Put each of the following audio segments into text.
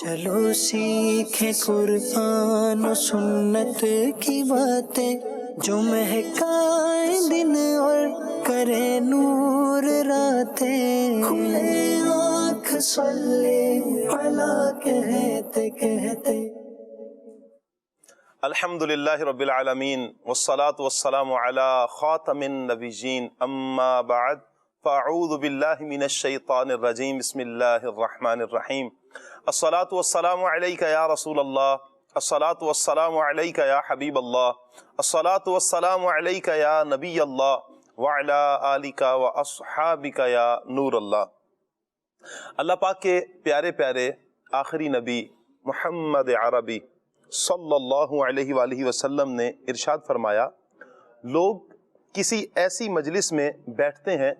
چلو سیکھیں قرآن و سنت کی باتیں جو مہکائیں دن اور کرے نور راتیں، کھلے آنکھ صلی علی کہتے کہتے۔ الحمدللہ رب العالمین والصلاة والسلام علی خاتم النبیین، اما بعد فاعوذ باللہ من الشیطان الرجیم، بسم اللہ الرحمن الرحیم۔ الصلاة والسلام علیک یا رسول اللہ، الصلاة والسلام علیک یا حبیب اللہ، الصلاة والسلام علیک یا نبی اللہ وعلی آلک واصحابک یا نور اللہ۔ اللہ پاک کے پیارے پیارے آخری نبی محمد عربی صلی اللہ علیہ وآلہ وسلم نے ارشاد فرمایا، لوگ کسی ایسی مجلس میں بیٹھتے ہیں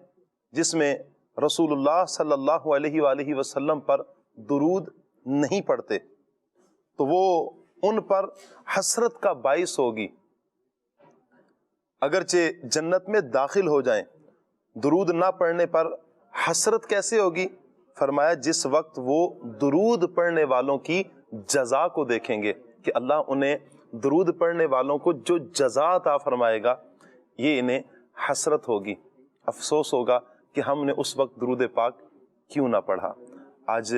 جس میں رسول اللہ صلی اللہ علیہ وآلہ وسلم پر درود نہیں پڑھتے تو وہ ان پر حسرت کا باعث ہوگی، اگرچہ جنت میں داخل ہو جائیں۔ درود نہ پڑھنے پر حسرت کیسے ہوگی؟ فرمایا جس وقت وہ درود پڑھنے والوں کی جزا کو دیکھیں گے کہ اللہ انہیں درود پڑھنے والوں کو جو جزا عطا فرمائے گا، یہ انہیں حسرت ہوگی، افسوس ہوگا کہ ہم نے اس وقت درود پاک کیوں نہ پڑھا۔ آج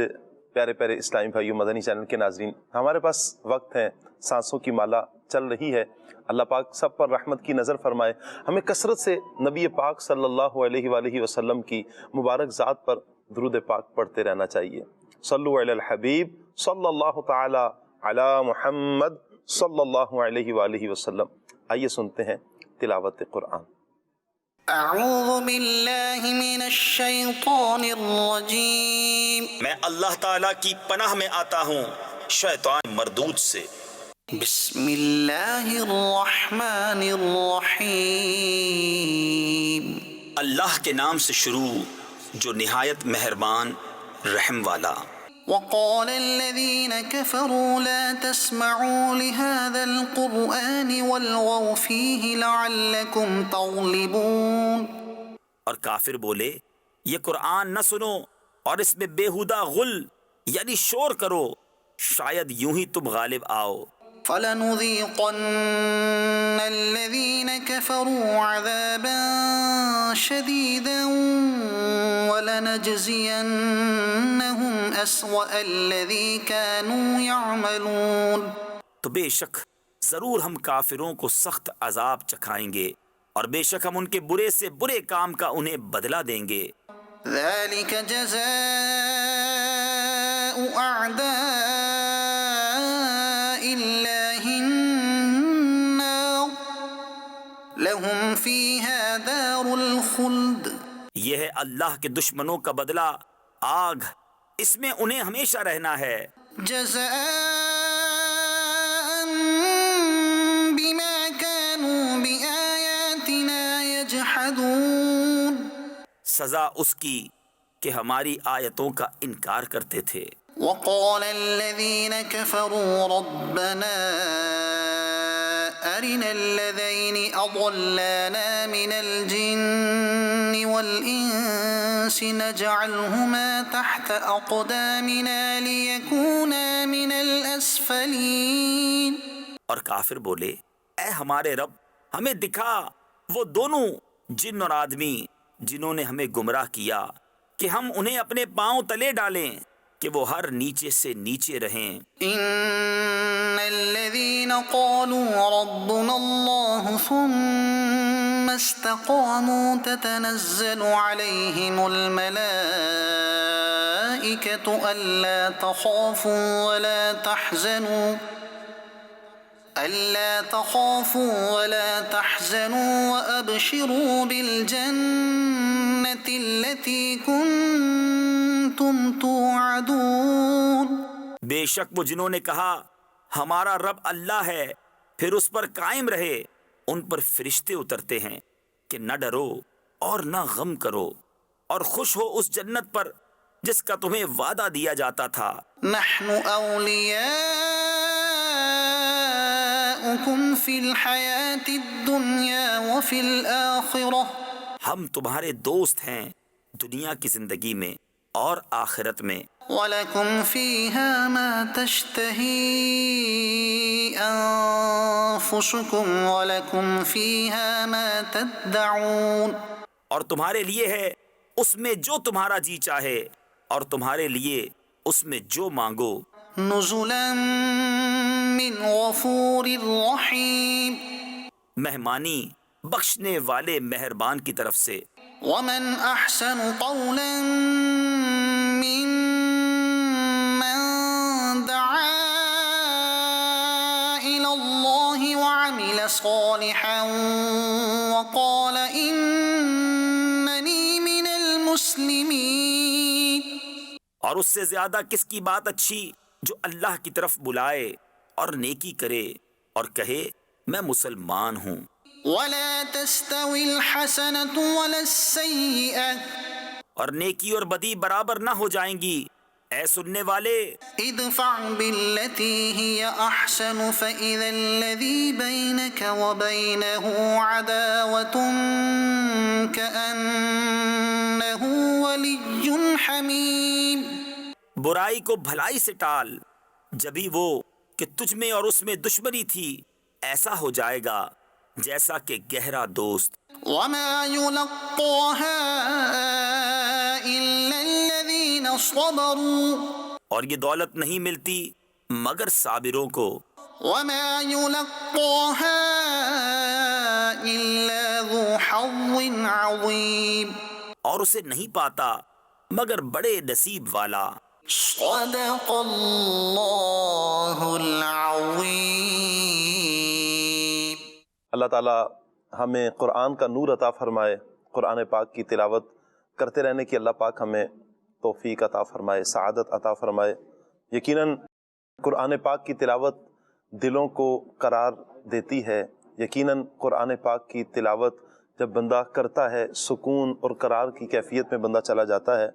پیارے پیارے اسلامی بھائیو، مدنی چینل کے ناظرین، ہمارے پاس وقت ہے، سانسوں کی مالا چل رہی ہے، اللہ پاک سب پر رحمت کی نظر فرمائے۔ ہمیں کثرت سے نبی پاک صلی اللہ علیہ وآلہ وسلم کی مبارک ذات پر درود پاک پڑھتے رہنا چاہیے۔ صلو علی الحبیب صلی اللہ تعالی علی محمد صلی اللہ علیہ وآلہ وسلم۔ آئیے سنتے ہیں تلاوت قرآن۔ اعوذ باللہ من الشیطان الرجیم، میں اللہ تعالیٰ کی پناہ میں آتا ہوں شیطان مردود سے۔ بسم اللہ الرحمن الرحیم۔ اللہ کے نام سے شروع جو نہایت مہربان رحم والا۔ وقال الذين كفروا لا تسمعوا لهذا القرآن والغوا فيه لعلكم تغلبون۔ اور کافر بولے یہ قرآن نہ سنو اور اس میں بیہودہ غل یعنی شور کرو، شاید یوں ہی تم غالب آؤ۔ فَلَنُذِيقَنَّ الَّذِينَ كَفَرُوا عَذَابًا شَدِيدًا وَلَنَجْزِيَنَّهُمْ أَسْوَأَ الَّذِي كَانُوا يَعْمَلُونَ۔ تو بے شک ضرور ہم کافروں کو سخت عذاب چکھائیں گے اور بے شک ہم ان کے برے سے برے کام کا انہیں بدلہ دیں گے۔ ذَلِكَ جَزَاءُ أَعْدَاءِ اللَّهِ النَّارُ لَهُمْ فِيهَا دَارُ الْخُلْدِ۔ یہ ہے اللہ کے دشمنوں کا بدلہ، آگ، اس میں انہیں ہمیشہ رہنا ہے۔ جزاء بما كانوا بآياتنا يجحدون۔ سزا اس کی کہ ہماری آیتوں کا انکار کرتے تھے۔ وقال الذين كفروا ربنا أرنا الذين أضلانا من الجن والإنس نجعلهما تحت أقدامنا ليكونا من الأسفلين۔ اور کافر بولے اے ہمارے رب ہمیں دکھا وہ دونوں جن اور آدمی جنہوں نے ہمیں گمراہ کیا کہ ہم انہیں اپنے پاؤں تلے ڈالیں کہ وہ ہر نیچے سے نیچے رہیں۔ ان الذين قالوا ربنا الله ثم استقاموا تتنزل عليهم الملائكة ألا تخافوا ولا تحزنوا وأبشروا بالجنة التي كنتم توعدون۔ بے شک وہ جنہوں نے کہا ہمارا رب اللہ ہے پھر اس پر قائم رہے، ان پر فرشتے اترتے ہیں کہ نہ ڈرو اور نہ غم کرو اور خوش ہو اس جنت پر جس کا تمہیں وعدہ دیا جاتا تھا۔ نحن أولياؤكم في الحياة الدنيا وفي الآخرة۔ ہم تمہارے دوست ہیں دنیا کی زندگی میں اور آخرت میں۔ وَلَكُمْ فِيهَا مَا تَشْتَهِي أَنفُسُكُمْ وَلَكُمْ فِيهَا مَا تَدَّعُونَ، اور تمہارے لیے ہے اس میں جو تمہارا جی چاہے، اور تمہارے لیے اس میں جو مانگو۔ نُزُلًا مِّنْ غَفُورٍ رَّحِيمٍ، مہمانی بخشنے والے مہربان کی طرف سے۔ وَمَنْ أَحْسَنُ قَوْلًا مِّمَّن دَعَا إِلَى اللَّهِ وَعَمِلَ صَالِحًا وَقَالَ إِنَّنِي مِنَ الْمُسْلِمِينَ۔ اور اس سے زیادہ کس کی بات اچھی جو اللہ کی طرف بلائے اور نیکی کرے اور کہے میں مسلمان ہوں۔ وَلَا تَسْتَوِي الْحَسَنَةُ وَلَا السَّيِّئَةُ، اور نیکی اور بدی برابر نہ ہو جائیں گی۔ اے سننے والے، ادفع بالتي هي أحسن فإذا الذي بينك وبينه عداوة كأنه ولي حميم۔ برائی کو بھلائی سے ٹال، جبھی وہ کہ تجھ میں اور اس میں دشمنی تھی ایسا ہو جائے گا جیسا کہ گہرا دوست۔ وما يلقاها إلا الذين صبروا، اور یہ دولت نہیں ملتی مگر صابروں کو۔ وما يلقاها إلا ذو حظ عظيم، اور اسے نہیں پاتا مگر بڑے نصیب والا۔ صدق اللہ العظیم۔ اللہ تعالیٰ ہمیں قرآن کا نور عطا فرمائے، قرآن پاک کی تلاوت کرتے رہنے کی اللہ پاک ہمیں توفیق عطا فرمائے، سعادت عطا فرمائے۔ یقیناً قرآن پاک کی تلاوت دلوں کو قرار دیتی ہے، یقیناً قرآن پاک کی تلاوت جب بندہ کرتا ہے سکون اور قرار کی کیفیت میں بندہ چلا جاتا ہے،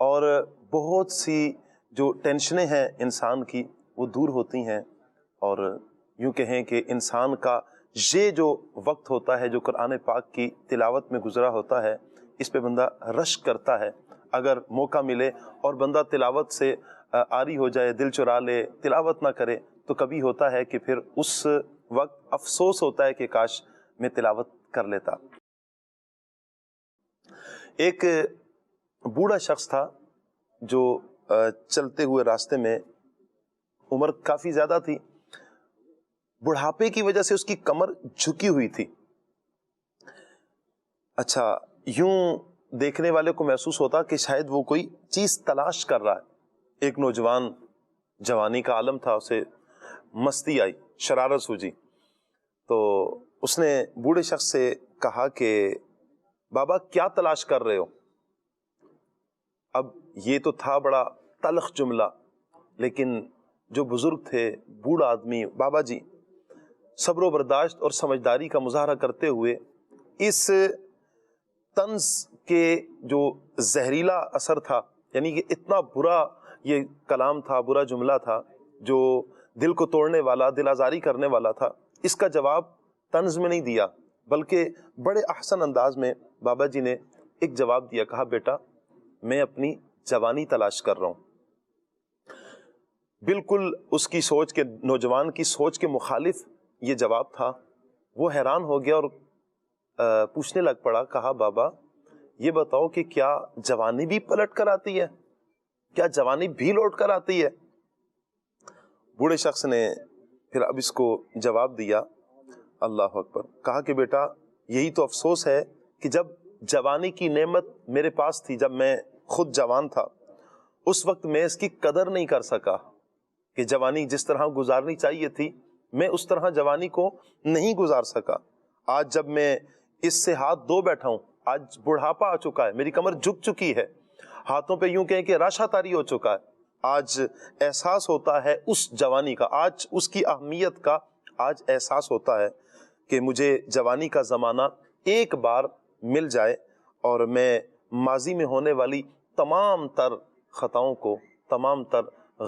اور بہت سی جو ٹینشنیں ہیں انسان کی وہ دور ہوتی ہیں، اور یوں کہیں کہ انسان کا یہ جو وقت ہوتا ہے جو قرآن پاک کی تلاوت میں گزرا ہوتا ہے، اس پہ بندہ رشک کرتا ہے۔ اگر موقع ملے اور بندہ تلاوت سے عاری ہو جائے، دل چرا لے، تلاوت نہ کرے، تو کبھی ہوتا ہے کہ پھر اس وقت افسوس ہوتا ہے کہ کاش میں تلاوت کر لیتا۔ ایک بوڑھا شخص تھا جو چلتے ہوئے راستے میں، عمر کافی زیادہ تھی، بڑھاپے کی وجہ سے اس کی کمر جھکی ہوئی تھی۔ اچھا، یوں دیکھنے والے کو محسوس ہوتا کہ شاید وہ کوئی چیز تلاش کر رہا ہے۔ ایک نوجوان، جوانی کا عالم تھا، اسے مستی آئی، شرارت سوجی، تو اس نے بوڑھے شخص سے کہا کہ بابا کیا تلاش کر رہے ہو؟ اب یہ تو تھا بڑا تلخ جملہ، لیکن جو بزرگ تھے، بوڑھا آدمی، بابا جی صبر و برداشت اور سمجھداری کا مظاہرہ کرتے ہوئے اس طنز کے جو زہریلا اثر تھا، یعنی کہ اتنا برا یہ کلام تھا، برا جملہ تھا جو دل کو توڑنے والا، دل آزاری کرنے والا تھا، اس کا جواب طنز میں نہیں دیا، بلکہ بڑے احسن انداز میں بابا جی نے ایک جواب دیا، کہا بیٹا میں اپنی جوانی تلاش کر رہا ہوں۔ بالکل اس کی سوچ کے، نوجوان کی سوچ کے مخالف یہ جواب تھا۔ وہ حیران ہو گیا اور پوچھنے لگ پڑا، کہا بابا یہ بتاؤ کہ کیا جوانی بھی پلٹ کر آتی ہے؟ کیا جوانی بھی لوٹ کر آتی ہے؟ بوڑھے شخص نے پھر اب اس کو جواب دیا، اللہ اکبر، کہا کہ بیٹا یہی تو افسوس ہے کہ جب جوانی کی نعمت میرے پاس تھی، جب میں خود جوان تھا، اس وقت میں اس کی قدر نہیں کر سکا کہ جوانی جس طرح گزارنی چاہیے تھی میں اس طرح جوانی کو نہیں گزار سکا۔ آج جب میں اس سے ہاتھ دھو بیٹھا ہوں، آج بڑھاپا آ چکا ہے، میری کمر جھک چکی ہے، ہاتھوں پہ یوں کہیں کہ راشا تاری ہو چکا ہے، آج احساس ہوتا ہے اس جوانی کا، آج اس کی اہمیت کا آج احساس ہوتا ہے کہ مجھے جوانی کا زمانہ ایک بار مل جائے اور میں ماضی میں ہونے والی تمام تر خطاؤں کو، تمام تر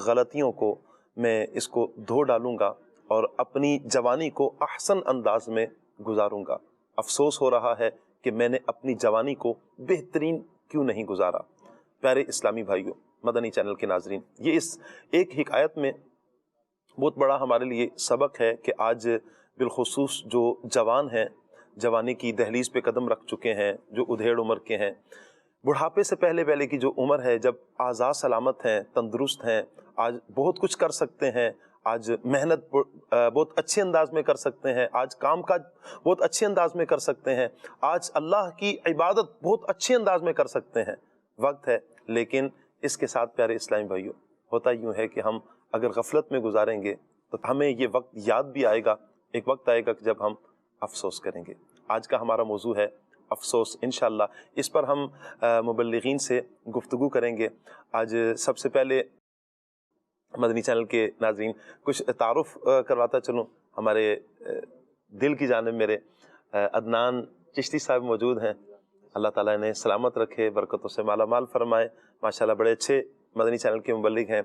غلطیوں کو میں اس کو دھو ڈالوں گا اور اپنی جوانی کو احسن انداز میں گزاروں گا۔ افسوس ہو رہا ہے کہ میں نے اپنی جوانی کو بہترین کیوں نہیں گزارا۔ پیارے اسلامی بھائیوں، مدنی چینل کے ناظرین، یہ اس ایک حکایت میں بہت بڑا ہمارے لیے سبق ہے کہ آج بالخصوص جو جوان ہیں، جوانی کی دہلیز پہ قدم رکھ چکے ہیں، جو ادھیڑ عمر کے ہیں، بڑھاپے سے پہلے پہلے کی جو عمر ہے، جب آزاد سلامت ہیں، تندرست ہیں، آج بہت کچھ کر سکتے ہیں، آج محنت بہت اچھے انداز میں کر سکتے ہیں، آج کام کاج بہت اچھے انداز میں کر سکتے ہیں، آج اللہ کی عبادت بہت اچھے انداز میں کر سکتے ہیں، وقت ہے۔ لیکن اس کے ساتھ پیارے اسلامی بھائیوں، ہوتا یوں ہے کہ ہم اگر غفلت میں گزاریں گے تو ہمیں یہ وقت یاد بھی آئے گا، ایک وقت آئے گا کہ جب ہم افسوس کریں گے۔ آج کا ہمارا موضوع ہے افسوس، انشاءاللہ اس پر ہم مبلغین سے گفتگو کریں گے۔ آج سب سے پہلے مدنی چینل کے ناظرین کچھ تعارف کرواتا چلوں۔ ہمارے دل کی جانب میرے عدنان چشتی صاحب موجود ہیں، اللہ تعالیٰ انہیں سلامت رکھے، برکتوں سے مالا مال فرمائے، ماشاءاللہ بڑے اچھے مدنی چینل کے مبلغ ہیں۔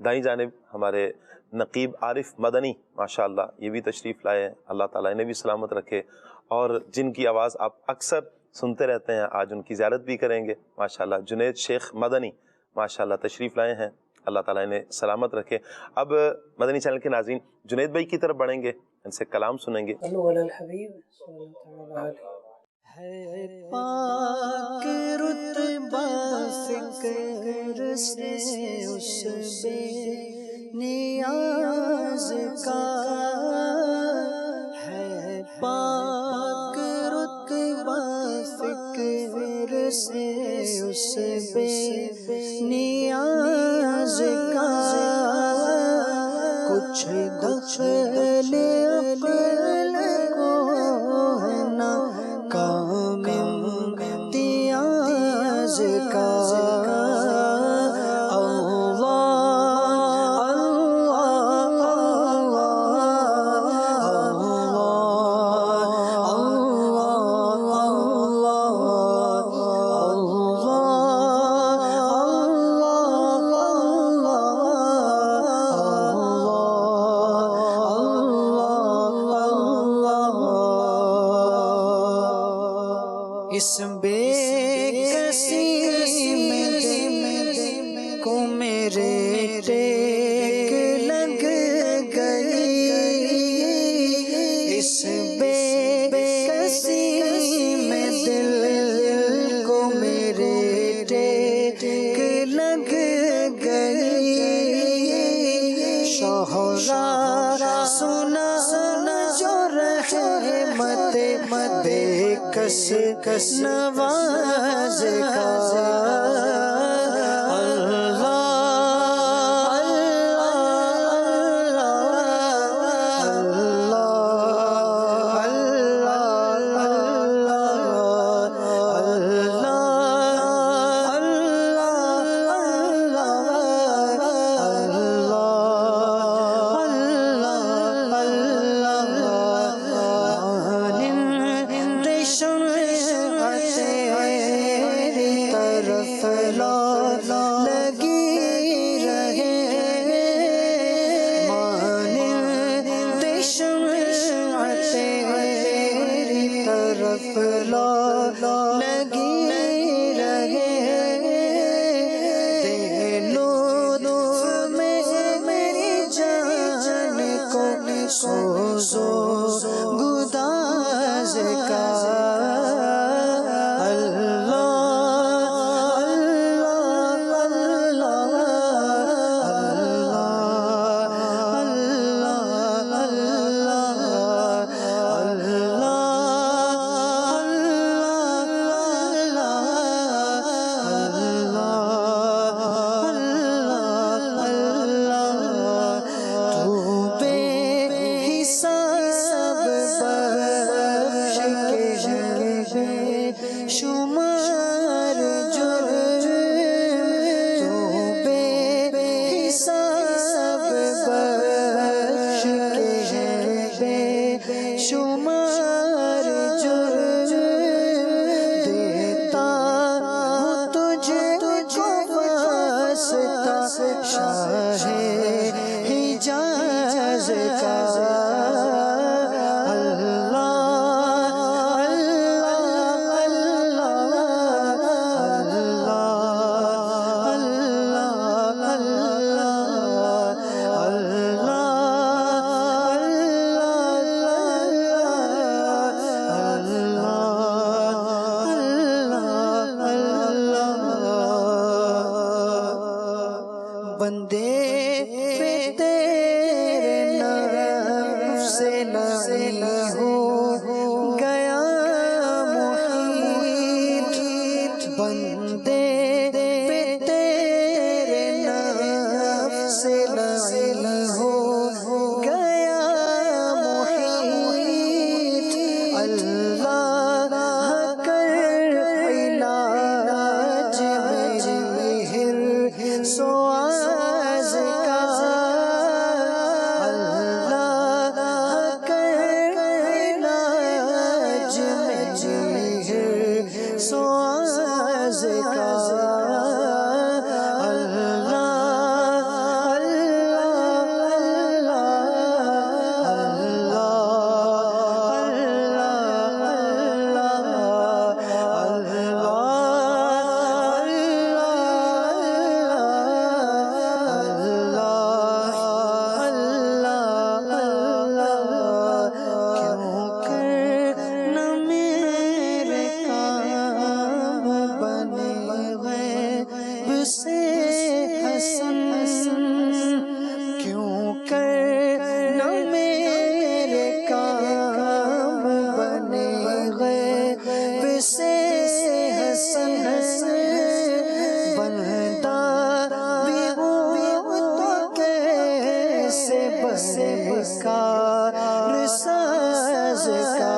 دائیں جانب ہمارے نقیب عارف مدنی، ماشاءاللہ یہ بھی تشریف لائے ہیں، اللہ تعالیٰ انہیں بھی سلامت رکھے، اور جن کی آواز آپ اکثر سنتے رہتے ہیں، آج ان کی زیارت بھی کریں گے ماشاءاللہ۔ جنید شیخ مدنی ماشاءاللہ تشریف لائے ہیں، اللہ تعالیٰ انہیں سلامت رکھے۔ اب مدنی چینل کے ناظرین جنید بھائی کی طرف بڑھیں گے، ان سے کلام سنیں گے۔ ہے پاک رتبہ فکر سے اس بے نیاز کا، ہے پاک رتبہ فکر سے اس بے نیاز کا، کچھ دخل عقل کو ہے نہ کام امتیاز کا، اس بے کسی میں دل کو میرے ٹیک لگ گئی، اس بے کسی میں دل کو میرے ٹیک لگ گئی، شہرا سنا جو رحمت بے کس نواز کا، پہ تیرے نام سے لعنی ہو گیا محیط، بندے پہ تیرے نام سے لعنی ہو گیا محیط، اللہ کر علاج میری ہرس و آز کا، اللہ کر علاج میری ہرس و آز کا، کیوں کر نہ میرے کام بنے غیب سے حسن، بنتا بھی ہوں تو کیسے بنے کار ساز کا،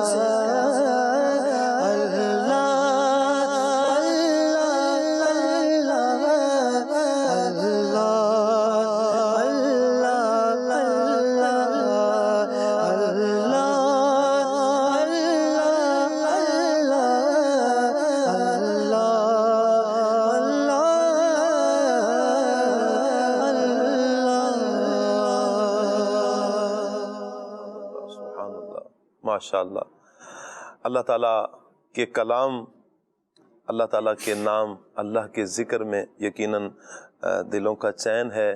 سبحان اللہ، ماشاء اللہ۔ اللہ تعالیٰ کے کلام، اللہ تعالیٰ کے نام، اللہ کے ذکر میں یقیناً دلوں کا چین ہے،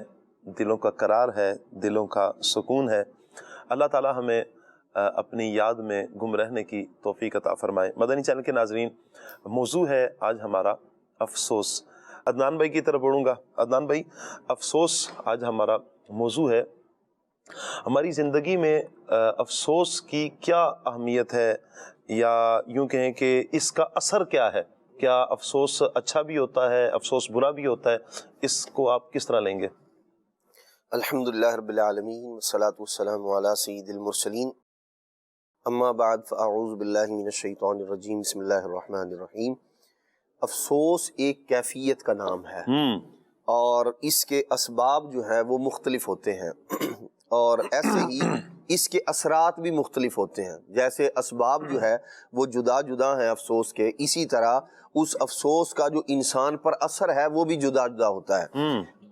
دلوں کا قرار ہے، دلوں کا سکون ہے۔ اللہ تعالیٰ ہمیں اپنی یاد میں گم رہنے کی توفیق عطا فرمائے۔ مدنی چینل کے ناظرین، موضوع ہے آج ہمارا افسوس۔ عدنان بھائی کی طرف بڑھوں گا۔ عدنان بھائی، افسوس آج ہمارا موضوع ہے۔ ہماری زندگی میں افسوس کی کیا اہمیت ہے، یا یوں کہیں کہ اس کا اثر کیا ہے؟ کیا افسوس اچھا بھی ہوتا ہے، افسوس برا بھی ہوتا ہے؟ اس کو آپ کس طرح لیں گے؟ الحمدللہ رب العالمین والصلاة والسلام علی سید المرسلین، اما بعد فاعوذ باللہ من الشیطان الرجیم، بسم اللہ الرحمن الرحیم۔ افسوس ایک کیفیت کا نام ہے، اور اس کے اسباب جو ہیں وہ مختلف ہوتے ہیں، اور ایسے ہی اس کے اثرات بھی مختلف ہوتے ہیں۔ جیسے اسباب جو ہے وہ جدا جدا ہیں افسوس کے، اسی طرح اس افسوس کا جو انسان پر اثر ہے وہ بھی جدا جدا ہوتا ہے۔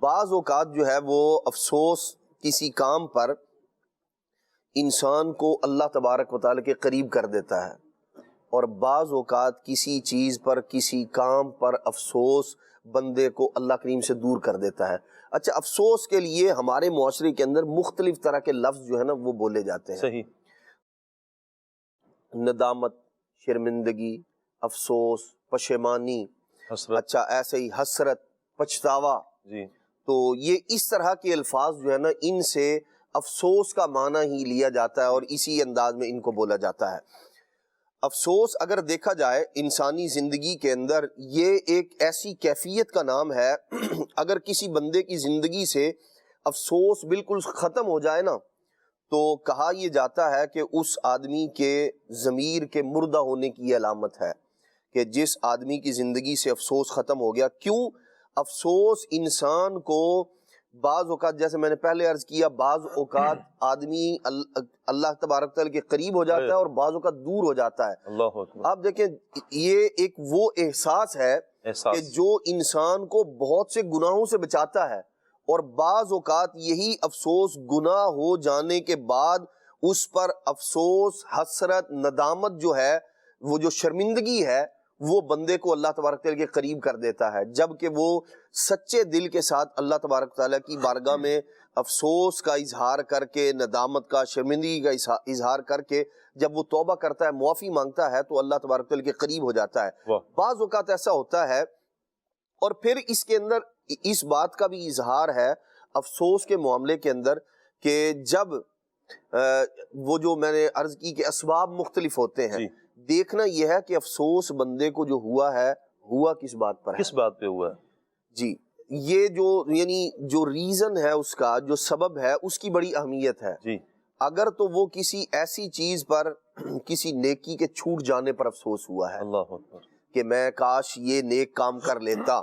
بعض اوقات جو ہے وہ افسوس کسی کام پر انسان کو اللہ تبارک و تعالیٰ کے قریب کر دیتا ہے، اور بعض اوقات کسی چیز پر، کسی کام پر افسوس بندے کو اللہ کریم سے دور کر دیتا ہے۔ اچھا، افسوس کے لیے ہمارے معاشرے کے اندر مختلف طرح کے لفظ جو ہے نا وہ بولے جاتے ہیں۔ صحیح۔ ندامت، شرمندگی، افسوس، پشیمانی، حسرت۔ اچھا ایسے ہی حسرت، پچھتاوا۔ جی۔ تو یہ اس طرح کے الفاظ جو ہے نا، ان سے افسوس کا معنی ہی لیا جاتا ہے، اور اسی انداز میں ان کو بولا جاتا ہے۔ افسوس اگر دیکھا جائے انسانی زندگی کے اندر، یہ ایک ایسی کیفیت کا نام ہے، اگر کسی بندے کی زندگی سے افسوس بالکل ختم ہو جائے نا، تو کہا یہ جاتا ہے کہ اس آدمی کے ضمیر کے مردہ ہونے کی علامت ہے، کہ جس آدمی کی زندگی سے افسوس ختم ہو گیا۔ کیوں؟ افسوس انسان کو بعض اوقات، جیسے میں نے پہلے عرض کیا، بعض اوقات آدمی اللہ تبارک تعالیٰ کے قریب ہو جاتا ہے اور بعض اوقات دور ہو جاتا ہے۔ اللہ اکبر۔ آپ دیکھیں، یہ ایک وہ احساس ہے کہ جو انسان کو بہت سے گناہوں سے بچاتا ہے، اور بعض اوقات یہی افسوس گناہ ہو جانے کے بعد اس پر افسوس، حسرت، ندامت جو ہے، وہ جو شرمندگی ہے، وہ بندے کو اللہ تبارک تعالیٰ کے قریب کر دیتا ہے، جبکہ وہ سچے دل کے ساتھ اللہ تبارک تعالیٰ کی بارگاہ میں افسوس کا اظہار کر کے، ندامت کا، شرمندگی کا اظہار کر کے جب وہ توبہ کرتا ہے، معافی مانگتا ہے، تو اللہ تبارک تعالیٰ کے قریب ہو جاتا ہے۔ بعض اوقات ایسا ہوتا ہے، اور پھر اس کے اندر اس بات کا بھی اظہار ہے، افسوس کے معاملے کے اندر کہ جب وہ جو میں نے عرض کی کہ اسباب مختلف ہوتے ہیں، دیکھنا یہ ہے کہ افسوس بندے کو جو ہوا ہے ہوا کس بات پر ہے، کس بات پہ ہوا ہے؟ جی یہ جو یعنی جو ریزن ہے اس کا، جو سبب ہے، اس کی بڑی اہمیت ہے۔ جی اگر تو وہ کسی ایسی چیز پر، کسی نیکی کے چھوٹ جانے پر افسوس ہوا ہے اللہ اکبر، کہ میں کاش یہ نیک کام کر لیتا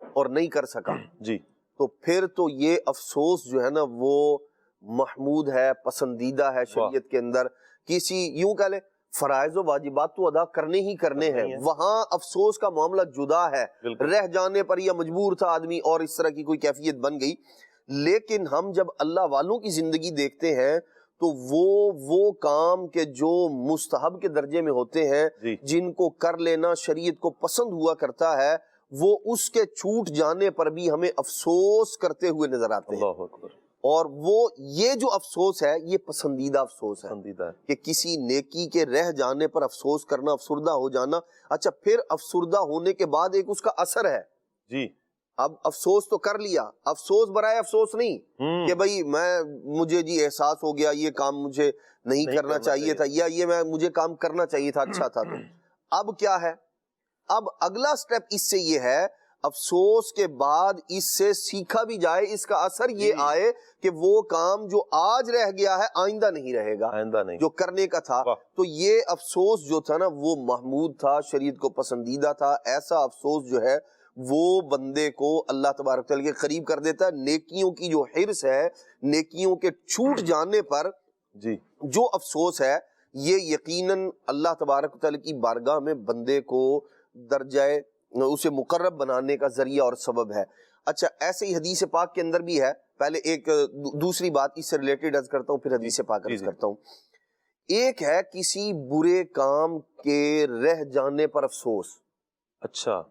اور نہیں کر سکا، جی تو پھر تو یہ افسوس جو ہے نا وہ محمود ہے، پسندیدہ ہے شریعت کے اندر۔ کسی یوں کہہ لیں فرائض و واجبات تو ادا کرنے ہی کرنے ہیں، وہاں افسوس کا معاملہ جدا ہے، رہ جانے پر یا مجبور تھا آدمی اور اس طرح کی کوئی کیفیت بن گئی۔ لیکن ہم جب اللہ والوں کی زندگی دیکھتے ہیں تو وہ کام کے جو مستحب کے درجے میں ہوتے ہیں، جن کو کر لینا شریعت کو پسند ہوا کرتا ہے، وہ اس کے چھوٹ جانے پر بھی ہمیں افسوس کرتے ہوئے نظر آتے ہیں۔ اللہ اکبر، اور وہ یہ جو افسوس ہے یہ پسندیدہ افسوس ہے پسندیدہ ہے کہ کسی نیکی کے رہ جانے پر افسوس کرنا، افسردہ ہو جانا۔ اچھا پھر افسردہ ہونے کے بعد ایک اس کا اثر ہے۔ جی اب افسوس تو کر لیا، افسوس برائے افسوس نہیں کہ بھئی مجھے جی احساس ہو گیا یہ کام مجھے نہیں کرنا چاہیے تھا، یا یہ مجھے کام کرنا چاہیے تھا، اچھا تھا۔ تو اب کیا ہے؟ اب اگلا سٹیپ اس سے یہ ہے، افسوس کے بعد اس سے سیکھا بھی جائے، اس کا اثر یہ آئے کہ وہ کام جو آج رہ گیا ہے آئندہ نہیں رہے گا، آئندہ نہیں جو کرنے کا تھا۔ تو یہ افسوس جو تھا نا وہ محمود تھا، شریعت کو پسندیدہ تھا۔ ایسا افسوس جو ہے وہ بندے کو اللہ تبارک تعالیٰ کے قریب کر دیتا ہے۔ نیکیوں کی جو حرص ہے، نیکیوں کے چھوٹ جانے پر جی جو افسوس ہے، یہ یقیناً اللہ تبارک تعالیٰ کی بارگاہ میں بندے کو درجہ اسے مقرب بنانے کا ذریعہ اور سبب ہے۔ اچھا ایسے ہی حدیث پاک کے اندر بھی ہے، پہلے ایک دوسری بات اس سے ریلیٹڈ عرض کرتا ہوں، پھر حدیث پاک عرض کرتا ہوں۔ ایک ہے کسی برے کام کے رہ جانے پر افسوس۔ اچھا،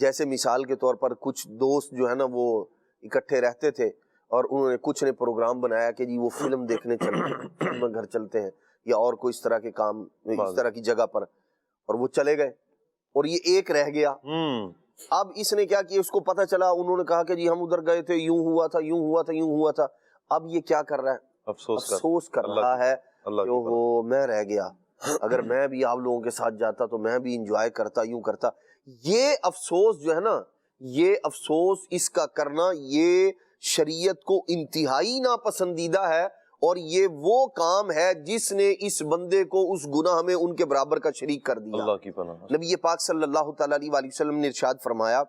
جیسے مثال کے طور پر کچھ دوست جو ہے نا وہ اکٹھے رہتے تھے اور انہوں نے کچھ نے پروگرام بنایا کہ جی وہ فلم دیکھنے چلتے ہیں، فلم گھر چلتے ہیں، یا اور کوئی اس طرح کے کام اس طرح کی جگہ پر، اور وہ چلے گئے اور یہ ایک رہ گیا۔ اب اس نے کیا کیا، اس کو پتہ چلا، انہوں نے کہا کہ جی ہم ادھر گئے تھے، یوں ہوا تھا، یوں ہوا تھا، یوں ہوا تھا۔ اب یہ کیا کر رہا ہے؟ افسوس کر رہا ہے کہ وہ میں رہ گیا، اگر میں بھی آپ لوگوں کے ساتھ جاتا تو میں بھی انجوائے کرتا، یوں کرتا۔ یہ افسوس جو ہے نا، یہ افسوس اس کا کرنا یہ شریعت کو انتہائی ناپسندیدہ ہے، اور یہ وہ کام ہے جس نے اس بندے کو اس گناہ میں ان کے برابر کا شریک کر دیا۔ اللہ کی پناہ۔ نبی پاک صلی اللہ تعالیٰ علیہ وآلہ وسلم نے ارشاد فرمایا،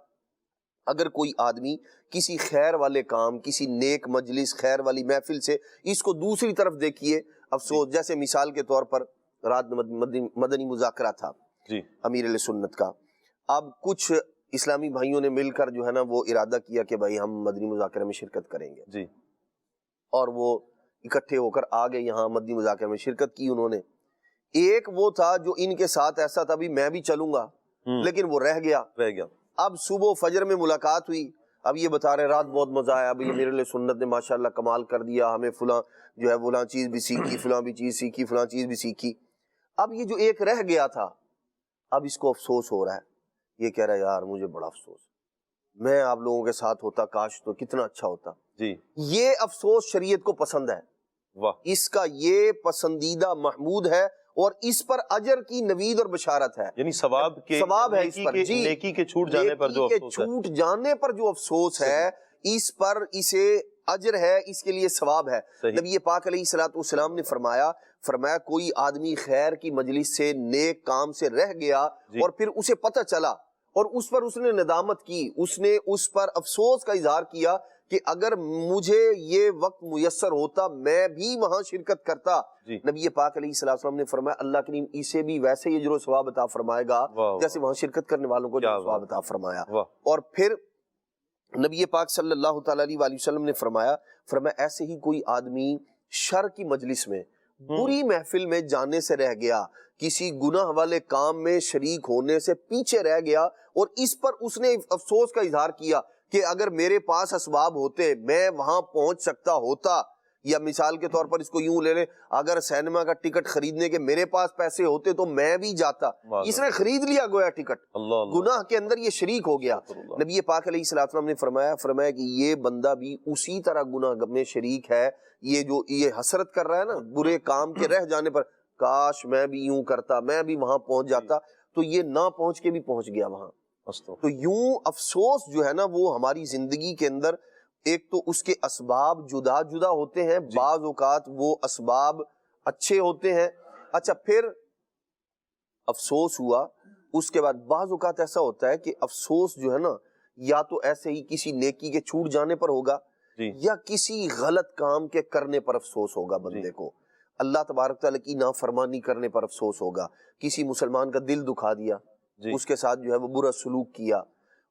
اگر کوئی آدمی کسی خیر والے کام، کسی نیک مجلس، خیر والی محفل سے اس کو دوسری طرف دیکھیے افسوس، جیسے مثال کے طور پر رات مدنی مذاکرہ تھا امیر علیہ سنت کا، اب کچھ اسلامی بھائیوں نے مل کر جو ہے نا وہ ارادہ کیا کہ بھائی ہم مدنی مذاکرہ میں شرکت کریں گے، اور وہ اکٹھے ہو کر آگے یہاں مدنی مذاکرہ میں شرکت کی انہوں نے۔ ایک وہ تھا جو ان کے ساتھ ایسا تھا بھی میں بھی چلوں گا، لیکن وہ رہ گیا۔ اب صبح فجر میں ملاقات ہوئی، اب یہ بتا رہے رات بہت مزہ آیا، اب یہ میرے لیے سنت نے ماشاءاللہ کمال کر دیا، ہمیں فلاں جو ہے فلاں چیز بھی سیکھی، فلاں بھی چیز سیکھی، فلاں چیز بھی سیکھی۔ اب یہ جو ایک رہ گیا تھا، اب اس کو افسوس ہو رہا ہے، یہ کہہ رہا ہے یار مجھے بڑا افسوس، میں آپ لوگوں کے ساتھ ہوتا کاش تو کتنا اچھا ہوتا۔ یہ افسوس شریعت کو پسند ہے، اس کا یہ پسندیدہ محمود ہے، اور اس پر اجر کی نوید اور بشارت ہے، یعنی ثواب ہے اس پر، نیکی کے چھوٹ جانے پر جو افسوس ہے، چھوٹ جانے پر جو افسوس ہے، اس پر اسے اجر ہے، اس کے لیے ثواب ہے۔ نبی پاک علیہ الصلوۃ والسلام نے فرمایا کوئی آدمی خیر کی مجلس سے، نیک کام سے رہ گیا اور پھر اسے پتہ چلا اور اس پر اس نے ندامت کی، اس نے اس پر افسوس کا اظہار کیا کہ اگر مجھے یہ وقت میسر ہوتا میں بھی وہاں شرکت کرتا۔ نبی پاک علیہ الصلوۃ والسلام نے فرمایا اللہ کریم اسے بھی ویسے ہی اجر و ثواب عطا فرمائے گا جیسے وہاں شرکت کرنے والوں کو اجر و ثواب عطا فرمایا۔ اور پھر نبی پاک صلی اللہ تعالیٰ علیہ وآلہ وسلم نے فرمایا ایسے ہی کوئی آدمی شر کی مجلس میں، بری محفل میں جانے سے رہ گیا، کسی گناہ والے کام میں شریک ہونے سے پیچھے رہ گیا، اور اس پر اس نے افسوس کا اظہار کیا کہ اگر میرے پاس اسباب ہوتے میں وہاں پہنچ سکتا ہوتا، یا مثال کے طور پر اس کو یوں لے لیں، اگر سینما کا ٹکٹ خریدنے کے میرے پاس پیسے ہوتے تو میں بھی جاتا، اس نے خرید لیا گویا ٹکٹ، گناہ کے اندر یہ شریک ہو گیا۔ نبی پاک علیہ الصلوۃ والسلام نے فرمایا کہ یہ بندہ بھی اسی طرح گناہ میں شریک ہے، یہ حسرت کر رہا ہے نا برے کام کے رہ جانے پر، کاش میں بھی یوں کرتا، میں بھی وہاں پہنچ جاتا، تو یہ نہ پہنچ کے بھی پہنچ گیا وہاں۔ تو یوں افسوس جو ہے نا وہ ہماری زندگی کے اندر ایک تو اس کے اسباب جدا جدا ہوتے ہیں، بعض اوقات وہ اسباب اچھے ہوتے ہیں، اچھا پھر افسوس ہوا، اس کے بعد بعض اوقات ایسا ہوتا ہے کہ افسوس جو ہے نا یا تو ایسے ہی کسی نیکی کے چھوٹ جانے پر ہوگا یا کسی غلط کام کے کرنے پر افسوس ہوگا بندے کو، اللہ تبارک تعالیٰ کی نافرمانی کرنے پر افسوس ہوگا، کسی مسلمان کا دل دکھا دیا، اس کے ساتھ جو ہے وہ برا سلوک کیا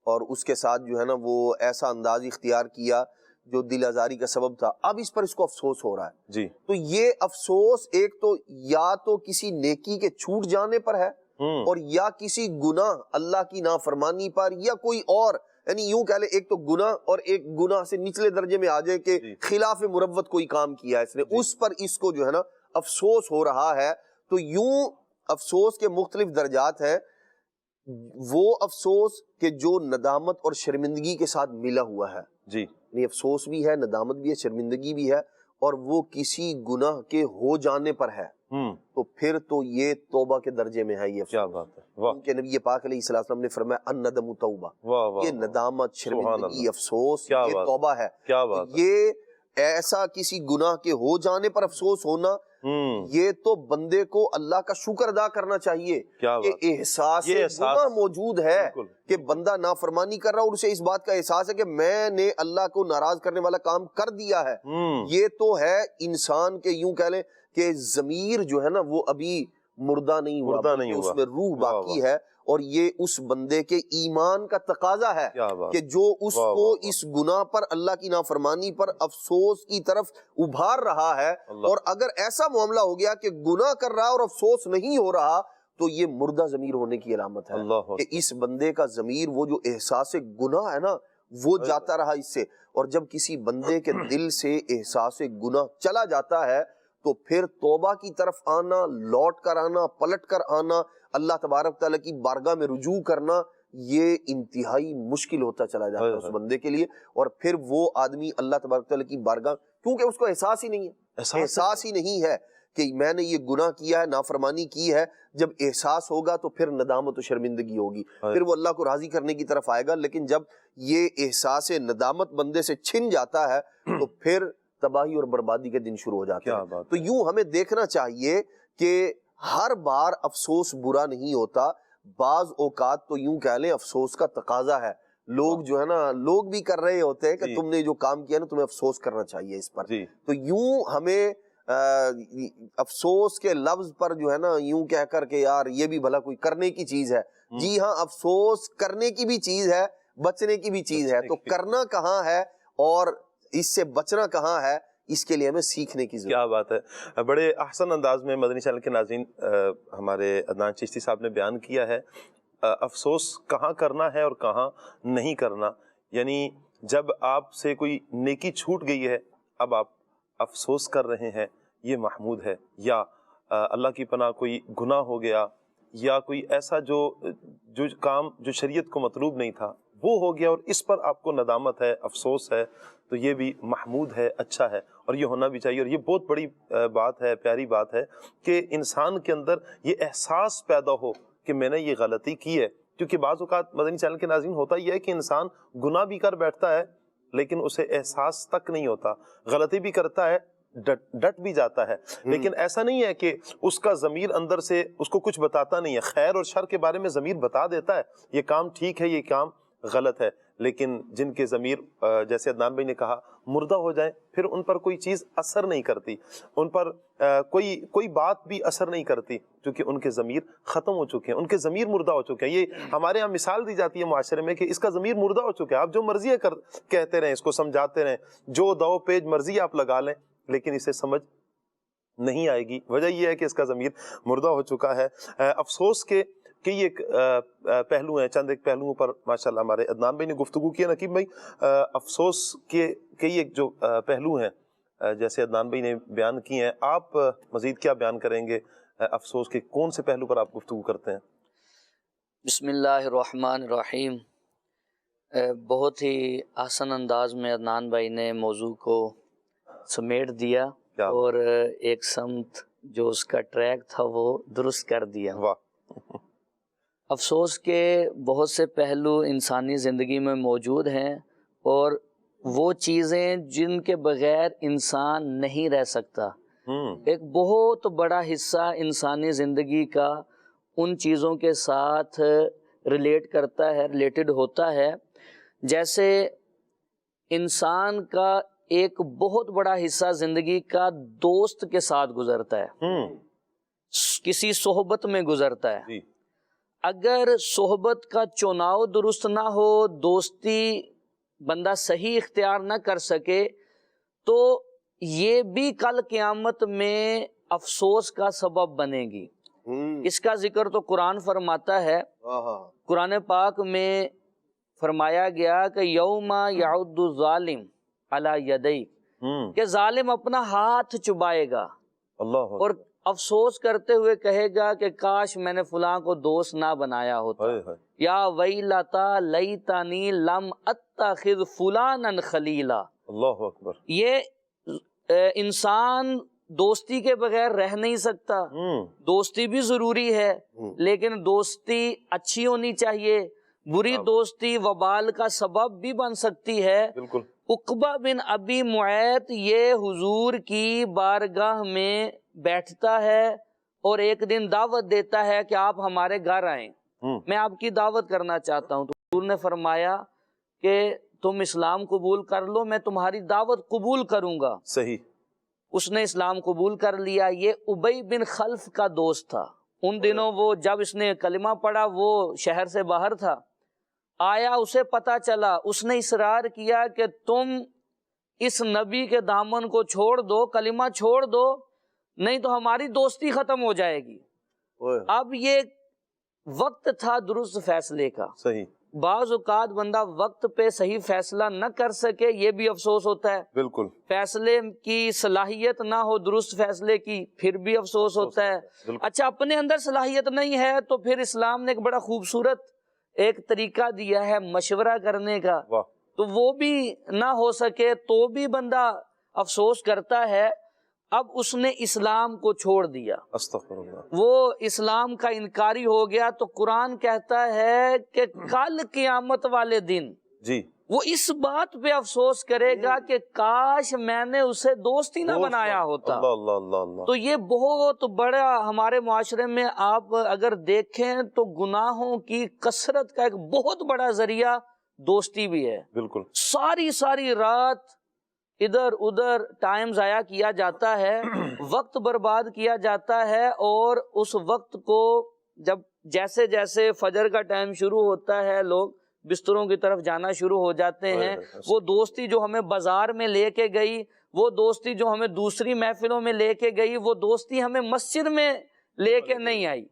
اور اس کے ساتھ جو ہے نا وہ ایسا انداز اختیار کیا جو دل آزاری کا سبب تھا، اب اس پر اس کو افسوس ہو رہا ہے۔ تو یہ افسوس ایک تو یا تو کسی نیکی کے چھوٹ جانے پر ہے اور یا کسی گناہ اللہ کی نافرمانی پر یا کوئی اور، یعنی یوں کہہ لیں ایک تو گناہ اور ایک گناہ سے نچلے درجے میں آ جائے کہ خلاف مروت کوئی کام کیا ہے اس نے، اس پر اس کو جو ہے نا افسوس ہو رہا ہے۔ تو یوں افسوس کے مختلف درجات ہیں، وہ افسوس کہ جو ندامت اور شرمندگی کے ساتھ ملا ہوا ہے، یعنی افسوس بھی ہے، ندامت بھی ہے، شرمندگی بھی ہے، اور وہ کسی گناہ کے ہو جانے پر ہے، تو پھر تو یہ توبہ کے درجے میں ہے یہ افسوس، کہ نبی پاک علیہ السلام نے فرمایا الندم توبہ، یہ ندامت، شرمندگی، افسوس یہ توبہ ہے۔ یہ ایسا کسی گناہ کے ہو جانے پر افسوس ہونا، یہ تو بندے کو اللہ کا شکر ادا کرنا چاہیے کہ احساس گناہ موجود ہے، کہ بندہ نافرمانی کر رہا اور اسے اس بات کا احساس ہے کہ میں نے اللہ کو ناراض کرنے والا کام کر دیا ہے۔ یہ تو ہے انسان کے یوں کہہ لیں کہ ضمیر جو ہے نا وہ ابھی مردہ نہیں ہوا، اس میں روح باقی ہے، اور یہ اس بندے کے ایمان کا تقاضا ہے کہ جو اس کو اس گناہ پر، اللہ کی نافرمانی پر افسوس کی طرف ابھار رہا ہے، اور اگر ایسا معاملہ ہو گیا کہ گناہ کر رہا اور افسوس نہیں ہو رہا تو یہ مردہ ضمیر ہونے کی علامت ہے کہ اس بندے کا ضمیر، وہ جو احساس گناہ ہے نا وہ جاتا رہا اس سے، اور جب کسی بندے کے دل سے احساس گناہ چلا جاتا ہے تو پھر توبہ کی طرف آنا، لوٹ کر آنا، پلٹ کر آنا، اللہ تبارک تعالیٰ کی بارگاہ میں رجوع کرنا، یہ انتہائی مشکل ہوتا چلا جاتا ہے اس بندے کے لیے، اور پھر وہ آدمی اللہ تبارک تعالیٰ کی بارگاہ، کیونکہ اس کو احساس ہی نہیں ہے، احساس ہی نہیں ہے کہ میں نے یہ گناہ کیا ہے، نافرمانی کی ہے، جب احساس ہوگا تو پھر ندامت و شرمندگی ہوگی، پھر وہ اللہ کو راضی کرنے کی طرف آئے گا، لیکن جب یہ احساس ندامت بندے سے چھن جاتا ہے تو پھر تباہی اور بربادی کے دن شروع ہو جاتے ہیں۔ تو یوں ہمیں دیکھنا چاہیے کہ ہر بار افسوس برا نہیں ہوتا، بعض اوقات تو یوں کہہ لیں افسوس کا تقاضا ہے، لوگ جو ہے نا لوگ بھی کر رہے ہوتے ہیں کہ تم نے جو کام کیا نا تمہیں افسوس کرنا چاہیے اس پر، تو یوں ہمیں افسوس کے لفظ پر جو ہے نا یوں کہہ کر کہ یار یہ بھی بھلا کوئی کرنے کی چیز ہے، جی ہاں افسوس کرنے کی بھی چیز ہے، بچنے کی بھی چیز ہے، تو کرنا کہاں ہے اور اس سے بچنا کہاں ہے، اس کے لیے ہمیں سیکھنے کی ضرورت۔ کیا بات ہے، بڑے احسن انداز میں مدنی چینل کے ناظرین ہمارے عدنان چشتی صاحب نے بیان کیا ہے افسوس کہاں کرنا ہے اور کہاں نہیں کرنا، یعنی جب آپ سے کوئی نیکی چھوٹ گئی ہے اب آپ افسوس کر رہے ہیں یہ محمود ہے، یا اللہ کی پناہ کوئی گناہ ہو گیا یا کوئی ایسا جو کام جو شریعت کو مطلوب نہیں تھا وہ ہو گیا اور اس پر آپ کو ندامت ہے، افسوس ہے، تو یہ بھی محمود ہے، اچھا ہے، اور یہ ہونا بھی چاہیے، اور یہ بہت بڑی بات ہے، پیاری بات ہے کہ انسان کے اندر یہ احساس پیدا ہو کہ میں نے یہ غلطی کی ہے، کیونکہ بعض اوقات مدنی چینل کے ناظرین ہوتا یہ ہے کہ انسان گناہ بھی کر بیٹھتا ہے لیکن اسے احساس تک نہیں ہوتا، غلطی بھی کرتا ہے، ڈٹ بھی جاتا ہے، لیکن ایسا نہیں ہے کہ اس کا ضمیر اندر سے اس کو کچھ بتاتا نہیں ہے، خیر اور شر کے بارے میں ضمیر بتا دیتا ہے، یہ کام ٹھیک ہے، یہ کام غلط ہے، لیکن جن کے ضمیر جیسے عدنان بھائی نے کہا مردہ ہو جائیں پھر ان پر کوئی چیز اثر نہیں کرتی، ان پر کوئی بات بھی اثر نہیں کرتی، کیونکہ ان کے ضمیر ختم ہو چکے ہیں، ان کے ضمیر مردہ ہو چکے ہیں۔ یہ ہمارے یہاں مثال دی جاتی ہے معاشرے میں کہ اس کا ضمیر مردہ ہو چکا ہے، آپ جو مرضی کہتے رہیں، اس کو سمجھاتے رہیں، جو دو پیج مرضی آپ لگا لیں، لیکن اسے سمجھ نہیں آئے گی، وجہ یہ ہے کہ اس کا ضمیر مردہ ہو چکا ہے۔ افسوس کے کئی ایک پہلو ہیں، چند ایک پہلوؤں پر ماشاءاللہ ہمارے عدنان بھائی نے گفتگو کی ہے۔ نقیب بھائی، افسوس کے کئی ایک جو پہلو ہیں جیسے عدنان بھائی نے بیان کی ہیں، آپ مزید کیا بیان کریں گے؟ افسوس کے کون سے پہلو پر آپ گفتگو کرتے ہیں؟ بسم اللہ الرحمن الرحیم۔ بہت ہی آسان انداز میں عدنان بھائی نے موضوع کو سمیٹ دیا اور ایک سمت جو اس کا ٹریک تھا وہ درست کر دیا۔ واہ! افسوس کے بہت سے پہلو انسانی زندگی میں موجود ہیں، اور وہ چیزیں جن کے بغیر انسان نہیں رہ سکتا، ایک بہت بڑا حصہ انسانی زندگی کا ان چیزوں کے ساتھ ریلیٹ کرتا ہے، ریلیٹڈ ہوتا ہے۔ جیسے انسان کا ایک بہت بڑا حصہ زندگی کا دوست کے ساتھ گزرتا ہے، کسی صحبت میں گزرتا ہے۔ اگر صحبت کا چناؤ درست نہ ہو، دوستی بندہ صحیح اختیار نہ کر سکے، تو یہ بھی کل قیامت میں افسوس کا سبب بنے گی۔ اس کا ذکر تو قرآن فرماتا ہے، قرآن پاک میں فرمایا گیا کہ یوم یعد الظالم علی یدیہ، کہ ظالم اپنا ہاتھ چبائے گا اور افسوس کرتے ہوئے کہے گا کہ کاش میں نے فلاں کو دوست نہ بنایا ہوتا، یا ویلتا لیتنی لم اتخذ فلانا خلیلا۔ اللہ اکبر! یہ انسان دوستی کے بغیر رہ نہیں سکتا، دوستی بھی ضروری ہے، لیکن دوستی اچھی ہونی چاہیے۔ بری دوستی وبال کا سبب بھی بن سکتی ہے۔ بالکل۔ عقبہ بن ابی معیط یہ حضور کی بارگاہ میں بیٹھتا ہے اور ایک دن دعوت دیتا ہے کہ آپ ہمارے گھر آئیں، میں آپ کی دعوت کرنا چاہتا ہوں۔ تو حضور نے فرمایا کہ تم اسلام قبول کر لو، میں تمہاری دعوت قبول کروں گا۔ صحیح۔ اس نے اسلام قبول کر لیا۔ یہ ابی بن خلف کا دوست تھا۔ ان دنوں وہ جب اس نے کلمہ پڑھا وہ شہر سے باہر تھا، آیا، اسے پتا چلا، اس نے اصرار کیا کہ تم اس نبی کے دامن کو چھوڑ دو، کلمہ چھوڑ دو، نہیں تو ہماری دوستی ختم ہو جائے گی۔ اب یہ وقت تھا درست فیصلے کا۔ صحیح۔ بعض اوقات بندہ وقت پہ صحیح فیصلہ نہ کر سکے، یہ بھی افسوس ہوتا ہے۔ بالکل۔ فیصلے کی صلاحیت نہ ہو درست فیصلے کی، پھر بھی افسوس ہوتا ہے۔ اچھا، اپنے اندر صلاحیت نہیں ہے تو پھر اسلام نے ایک بڑا خوبصورت ایک طریقہ دیا ہے مشورہ کرنے کا، تو وہ بھی نہ ہو سکے تو بھی بندہ افسوس کرتا ہے۔ اب اس نے اسلام کو چھوڑ دیا، استغفر اللہ، وہ اسلام کا انکاری ہو گیا، تو قرآن کہتا ہے کہ کل قیامت والے دن جی وہ اس بات پہ افسوس کرے گا کہ کاش میں نے اسے دوست ہی نہ بنایا ہوتا۔ اللہ اللہ اللہ اللہ۔ تو یہ بہت بڑا ہمارے معاشرے میں آپ اگر دیکھیں تو گناہوں کی کثرت کا ایک بہت بڑا ذریعہ دوستی بھی ہے۔ بالکل۔ ساری رات ادھر ادھر ٹائم ضائع کیا جاتا ہے، وقت برباد کیا جاتا ہے، اور اس وقت کو جب جیسے جیسے فجر کا ٹائم شروع ہوتا ہے لوگ بستروں کی طرف جانا شروع ہو جاتے ہیں۔ وہ دوستی جو ہمیں بازار میں لے کے گئی، وہ دوستی جو ہمیں دوسری محفلوں میں لے کے گئی، وہ دوستی ہمیں مسجد میں لے کے نہیں آئی،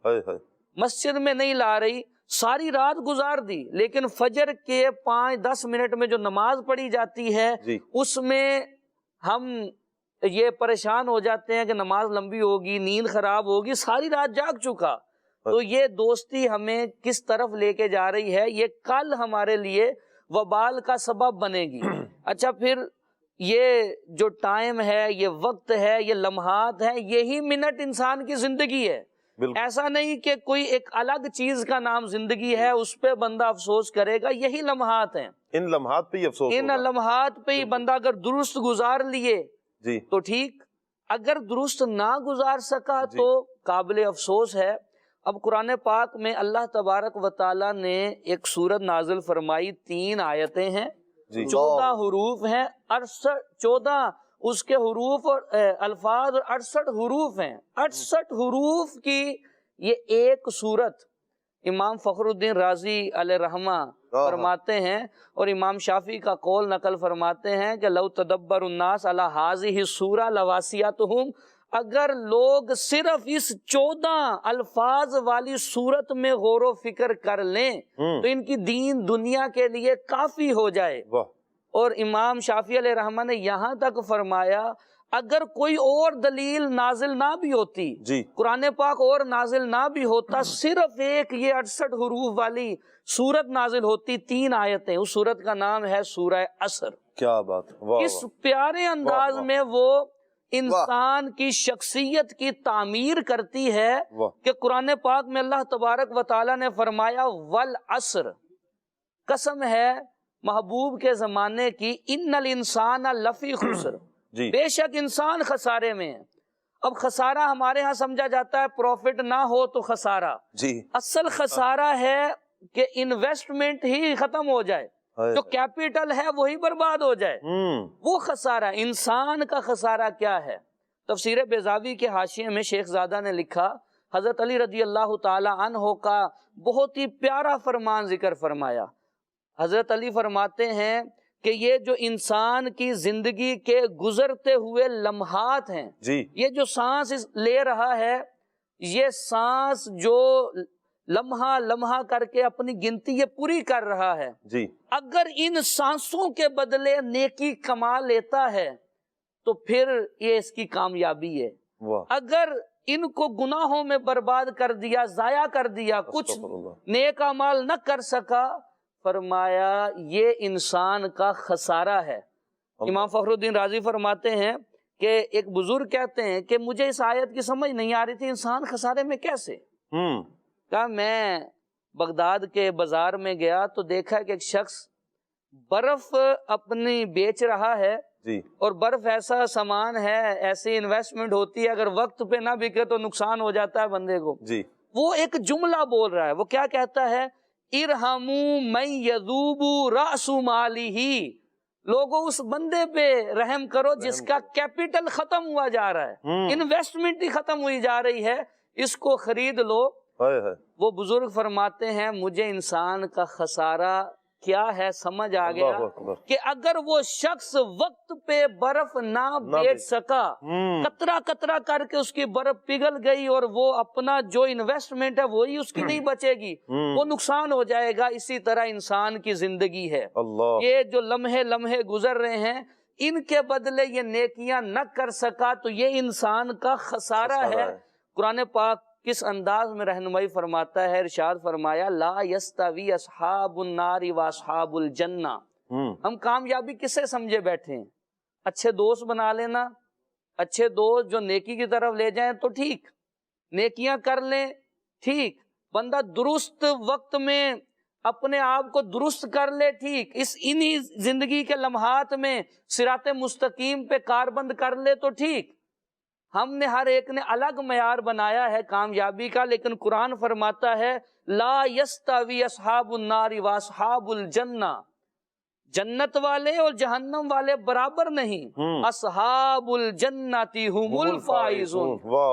مسجد میں نہیں لا رہی، ساری رات گزار دی، لیکن فجر کے 5-10 منٹ میں جو نماز پڑھی جاتی ہے اس میں ہم یہ پریشان ہو جاتے ہیں کہ نماز لمبی ہوگی، نیند خراب ہوگی، ساری رات جاگ چکا۔ تو یہ دوستی ہمیں کس طرف لے کے جا رہی ہے، یہ کل ہمارے لیے وبال کا سبب بنے گی۔ اچھا، پھر یہ جو ٹائم ہے، یہ وقت ہے، یہ لمحات ہیں، یہی منٹ انسان کی زندگی ہے۔ ایسا نہیں کہ کوئی ایک الگ چیز کا نام زندگی ہے، اس پہ بندہ افسوس کرے گا، یہی لمحات ہیں۔ ان لمحات پہ ہی افسوس، ان لمحات پہ ہی بندہ اگر درست گزار لیے تو ٹھیک، اگر درست نہ گزار سکا تو قابل افسوس ہے۔ اب قرآن پاک میں اللہ تبارک و تعالیٰ نے ایک سورت نازل فرمائی، 3 آیتیں ہیں، 14 حروف ہیں، 14 اس کے حروف اور الفاظ اور 68 حروف ہیں۔ 68 حروف کی یہ ایک سورت۔ امام فخر الدین رازی علیہ رحمہ فرماتے ہیں، اور امام شافعی کا قول نقل فرماتے ہیں کہ لو تدبر الناس علی ھذہ السورہ لواسیتہم، اگر لوگ صرف اس 14 الفاظ والی سورت میں غور و فکر کر لیں تو ان کی دین دنیا کے لیے کافی ہو جائے۔ اور امام شافعی علیہ رحمہ نے یہاں تک فرمایا اگر کوئی اور دلیل نازل نہ بھی ہوتی، جی قرآن پاک اور نازل نہ بھی ہوتا، صرف ایک یہ 68 حروف والی سورت نازل ہوتی، 3 آیتیں، اس سورت کا نام ہے سورہ عصر۔ کیا بات، واہ اس پیارے انداز واہ۔ میں وہ انسان کی شخصیت کی تعمیر کرتی ہے واہ۔ کہ قرآن پاک میں اللہ تبارک و تعالیٰ نے فرمایا والعصر، قسم ہے محبوب کے زمانے کی، ان الانسان لفی خسر، جی بے شک انسان خسارے میں ہے۔ اب خسارہ ہمارے ہاں سمجھا جاتا ہے پروفٹ نہ ہو تو خسارہ، جی اصل خسارہ ہے کہ انویسٹمنٹ ہی ختم ہو جائے، جو کیپٹل ہے وہی برباد ہو جائے، وہ خسارہ۔ انسان کا خسارہ کیا ہے؟ تفسیر بیضاوی کے حاشیے میں شیخ زادہ نے لکھا، حضرت علی رضی اللہ تعالی عنہ کا بہت ہی پیارا فرمان ذکر فرمایا۔ حضرت علی فرماتے ہیں کہ یہ جو انسان کی زندگی کے گزرتے ہوئے لمحات ہیں، جی یہ جو سانس لے رہا ہے، یہ سانس جو لمحہ لمحہ کر کے اپنی گنتی یہ پوری کر رہا ہے، جی اگر ان سانسوں کے بدلے نیکی کما لیتا ہے تو پھر یہ اس کی کامیابی ہے۔ واہ، اگر ان کو گناہوں میں برباد کر دیا، ضائع کر دیا، کچھ استغفر اللہ۔ نیک اعمال نہ کر سکا، فرمایا یہ انسان کا خسارہ ہے۔ امام فخر الدین رازی فرماتے ہیں کہ ایک بزرگ کہتے ہیں کہ مجھے اس آیت کی سمجھ نہیں آ رہی تھی، انسان خسارے میں کیسے؟ کہا میں بغداد کے بازار میں گیا تو دیکھا کہ ایک شخص برف اپنی بیچ رہا ہے، جی اور برف ایسا سامان ہے، ایسی انویسٹمنٹ ہوتی ہے، اگر وقت پہ نہ بکے تو نقصان ہو جاتا ہے بندے کو۔ جی وہ ایک جملہ بول رہا ہے، وہ کیا کہتا ہے؟ ارحموا من یذوب رأس مالہ، لوگوں اس بندے پہ رحم کرو جس کا کیپٹل ختم ہوا جا رہا ہے، انویسٹمنٹ ہی ختم ہوئی جا رہی ہے، اس کو خرید لو۔ ہائے ہائے، وہ بزرگ فرماتے ہیں مجھے انسان کا خسارہ کیا ہے سمجھ آ گیا اللہ اکبر۔ کہ اگر وہ شخص وقت پہ برف نہ بیچ سکا، قطرہ قطرہ کر کے اس کی برف پگھل گئی اور وہ اپنا جو انویسٹمنٹ ہے وہی اس کی نہیں بچے گی، وہ نقصان ہو جائے گا۔ اسی طرح انسان کی زندگی ہے، اللہ، یہ جو لمحے لمحے گزر رہے ہیں، ان کے بدلے یہ نیکیاں نہ کر سکا تو یہ انسان کا خسارہ ہے۔ قرآن پاک کس انداز میں رہنمائی فرماتا ہے؟ ارشاد فرمایا لا یستوی اصحاب النار و اصحاب الجنہ۔ ہم کامیابی کسے سمجھے بیٹھے ہیں؟ اچھے دوست بنا لینا، اچھے دوست جو نیکی کی طرف لے جائیں تو ٹھیک، نیکیاں کر لیں ٹھیک، بندہ درست وقت میں اپنے آپ کو درست کر لے ٹھیک، انہی زندگی کے لمحات میں صراط مستقیم پہ کاربند کر لے تو ٹھیک۔ ہم نے ہر ایک نے الگ معیار بنایا ہے کامیابی کا، لیکن قرآن فرماتا ہے لا یستوی اصحاب النار و اصحاب الجنہ، جنت والے اور جہنم والے برابر نہیں، اصحاب الجنت ہم الفائزون،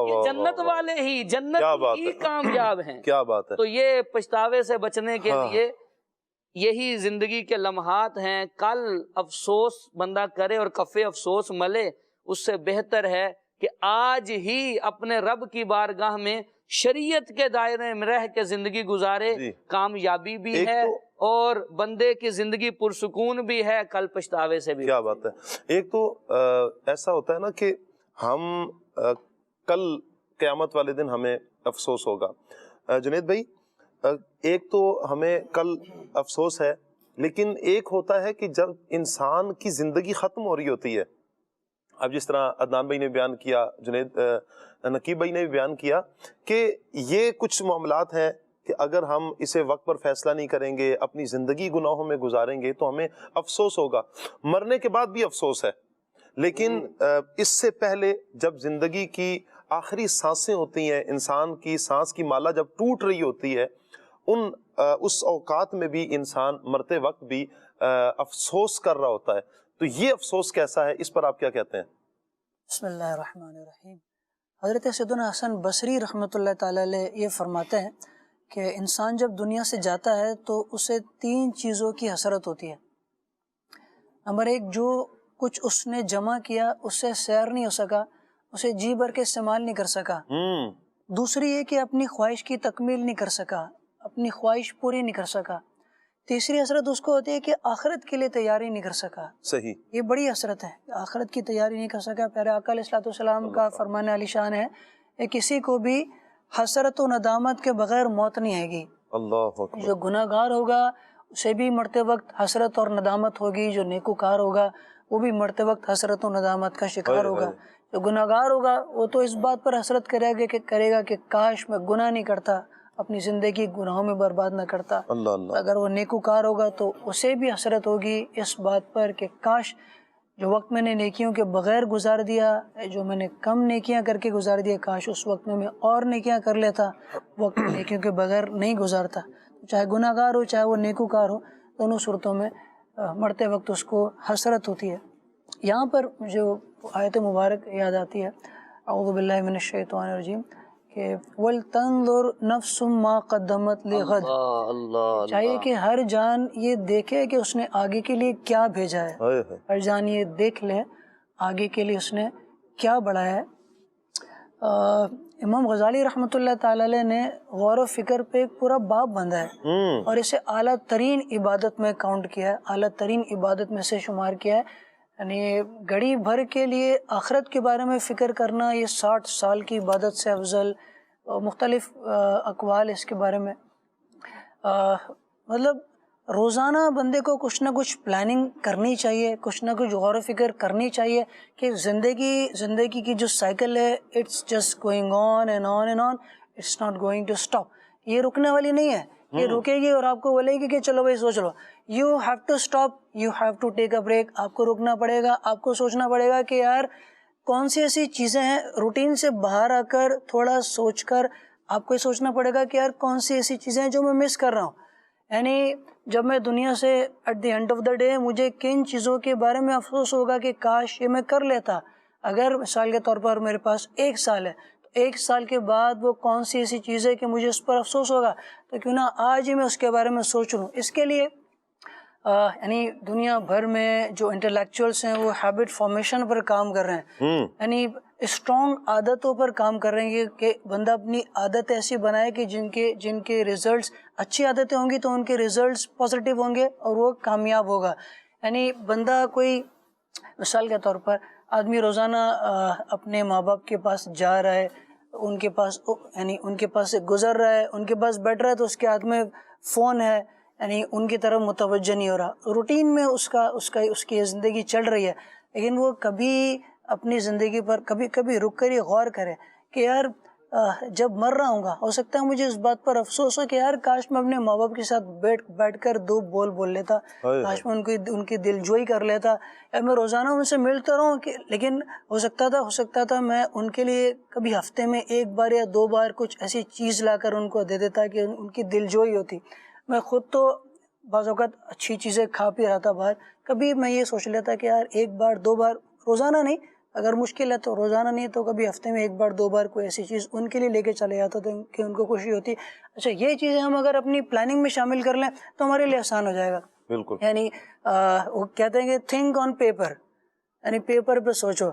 یہ جنت والے ہی جنت ہی کامیاب ہیں۔ کیا بات ہے۔ تو یہ پچھتاوے سے بچنے کے لیے یہی زندگی کے لمحات ہیں، کل افسوس بندہ کرے اور کفے افسوس ملے، اس سے بہتر ہے کہ آج ہی اپنے رب کی بارگاہ میں شریعت کے دائرے میں رہ کے زندگی گزارے، کامیابی بھی ہے اور بندے کی زندگی پرسکون بھی ہے، کل پچھتاوے سے بھی۔ کیا بات ہے۔ ایک تو ایسا ہوتا ہے نا کہ ہم کل قیامت والے دن ہمیں افسوس ہوگا۔ جنید بھائی، ایک تو ہمیں کل افسوس ہے، لیکن ایک ہوتا ہے کہ جب انسان کی زندگی ختم ہو رہی ہوتی ہے، اب جس طرح عدنان بھائی نے بیان کیا، جنید نقیب بھائی نے بھی بیان کیا کہ یہ کچھ معاملات ہیں کہ اگر ہم اسے وقت پر فیصلہ نہیں کریں گے، اپنی زندگی گناہوں میں گزاریں گے تو ہمیں افسوس ہوگا، مرنے کے بعد بھی افسوس ہے۔ لیکن اس سے پہلے جب زندگی کی آخری سانسیں ہوتی ہیں، انسان کی سانس کی مالا جب ٹوٹ رہی ہوتی ہے، اس اوقات میں بھی انسان مرتے وقت بھی افسوس کر رہا ہوتا ہے۔ تو یہ افسوس کیسا ہے، اس پر آپ کیا کہتے ہیں؟ بسم اللہ الرحمن الرحیم۔ حضرت سیدنا حسن بصری رحمۃ اللہ تعالی علیہ یہ فرماتے ہیں کہ انسان جب دنیا سے جاتا ہے تو اسے 3 چیزوں کی حسرت ہوتی ہے۔ نمبر 1، جو کچھ اس نے جمع کیا اس سے سیر نہیں ہو سکا، اسے جی بھر کے استعمال نہیں کر سکا۔ دوسری یہ کہ اپنی خواہش کی تکمیل نہیں کر سکا، اپنی خواہش پوری نہیں کر سکا۔ تیسری حسرت اس کو ہوتی ہے کہ آخرت کے لیے تیاری نہیں کر سکا. صحیح. یہ بڑی حسرت ہے، آخرت کی تیاری نہیں کر سکا. پیارے آقا علیہ الصلوۃ والسلام کا فرمان علی شان ہے کہ کسی کو بھی حسرت و ندامت کے بغیر موت نہیں آئے گی. اللہ اکبر. جو گناہ گار ہوگا اسے بھی مرتے وقت حسرت اور ندامت ہوگی، جو نیکوکار ہوگا وہ بھی مرتے وقت حسرت و ندامت کا شکار ہوگا. جو گناہ گار ہوگا وہ تو اس بات پر حسرت کرے گا کہ کاش میں گناہ نہیں کرتا، اپنی زندگی گناہوں میں برباد نہ کرتا. اللہ اللہ. اگر وہ نیکوکار ہوگا تو اسے بھی حسرت ہوگی اس بات پر کہ کاش جو وقت میں نے نیکیوں کے بغیر گزار دیا، جو میں نے کم نیکیاں کر کے گزار دیا، کاش اس وقت میں اور نیکیاں کر لیتا، وقت نیکیوں کے بغیر نہیں گزارتا. چاہے گناہ گار ہو چاہے وہ نیکوکار ہو، دونوں صورتوں میں مرتے وقت اس کو حسرت ہوتی ہے. یہاں پر جو آیت مبارک یاد آتی ہے، اعوذ باللہ من الشیطان الرجیم، کہ وَلْتَنْظُرْ نَفْسٌ مَا قَدَّمَتْ لِغَدٍ. چاہیے کہ ہر جان یہ دیکھے کہ اس نے آگے کے لیے کیا بھیجا ہے. ہر جان یہ دیکھ لے آگے کے لیے اس نے کیا بڑھایا ہے. امام غزالی رحمۃ اللہ تعالی علیہ نے غور و فکر پہ ایک پورا باب باندھا ہے اور اسے اعلیٰ ترین عبادت میں کاؤنٹ کیا ہے، اعلیٰ ترین عبادت میں سے شمار کیا ہے. یعنی گھڑی بھر کے لیے آخرت کے بارے میں فکر کرنا یہ 60 سال کی عبادت سے افضل. مختلف اقوال اس کے بارے میں. مطلب روزانہ بندے کو کچھ نہ کچھ پلاننگ کرنی چاہیے، کچھ نہ کچھ غور و فکر کرنی چاہیے کہ زندگی کی جو سائیکل ہے it's just going on and on and on, it's not going to stop. یہ رکنے والی نہیں ہے، یہ رکے گی اور آپ کو بولے گی کہ چلو بھائی سوچ لو. You have to stop, you have to take a break. آپ کو رکنا پڑے گا، آپ کو سوچنا پڑے گا کہ یار کون سی ایسی چیزیں ہیں، روٹین سے باہر آ کر تھوڑا سوچ کر آپ کو یہ سوچنا پڑے گا کہ یار کون سی ایسی چیزیں ہیں جو میں مس کر رہا ہوں. یعنی جب میں دنیا سے at the end of the day مجھے کن چیزوں کے بارے میں افسوس ہوگا کہ کاش یہ میں کر لیتا. اگر مثال کے طور پر میرے پاس 1 سال ہے تو 1 سال کے بعد وہ کون سی ایسی چیز ہے کہ مجھے اس پر افسوس ہوگا، تو کیوں نہ آج ہی میں اس کے بارے میں سوچ لوں. اس کے لیے یعنی دنیا بھر میں جو انٹلیکچوئلس ہیں وہ ہیبٹ فارمیشن پر کام کر رہے ہیں، یعنی اسٹرانگ عادتوں پر کام کر رہے ہیں کہ بندہ اپنی عادت ایسی بنائے کہ جن کے ریزلٹس اچھی عادتیں ہوں گی تو ان کے ریزلٹس پازیٹیو ہوں گے اور وہ کامیاب ہوگا. یعنی بندہ کوئی مثال کے طور پر آدمی روزانہ اپنے ماں باپ کے پاس جا رہا ہے، ان کے پاس سے گزر رہا ہے، ان کے پاس بیٹھ رہا ہے تو اس کے ہاتھ میں فون ہے، یعنی ان کی طرف متوجہ نہیں ہو رہا. روٹین میں اس کی زندگی چل رہی ہے، لیکن وہ کبھی اپنی زندگی پر کبھی رک کر یہ غور کرے کہ یار جب مر رہا ہوں گا ہو سکتا ہے مجھے اس بات پر افسوس ہو کہ یار کاش میں اپنے ماں باپ کے ساتھ بیٹھ کر 2 بول لیتا، کاش میں ان کی دل جوئی کر لیتا. یا میں روزانہ ان سے ملتا رہوں لیکن ہو سکتا تھا میں ان کے لیے کبھی ہفتے میں 1 بار یا 2 بار کچھ ایسی چیز لا کر ان کو دے دیتا کہ ان کی دل جوئی ہوتی. میں خود تو بعض اوقات اچھی چیزیں کھا پی رہا تھا باہر، کبھی میں یہ سوچ لیتا کہ یار 1 بار 2 بار، روزانہ نہیں، اگر مشکل ہے تو روزانہ نہیں تو کبھی ہفتے میں 1 بار 2 بار کوئی ایسی چیز ان کے لیے لے کے چلے جاتا تھا کہ ان کو خوشی ہوتی. اچھا یہ چیزیں ہم اگر اپنی پلاننگ میں شامل کر لیں تو ہمارے لیے آسان ہو جائے گا. بالکل. یعنی وہ کہتے ہیں کہ تھنک آن پیپر، یعنی پیپر پہ سوچو.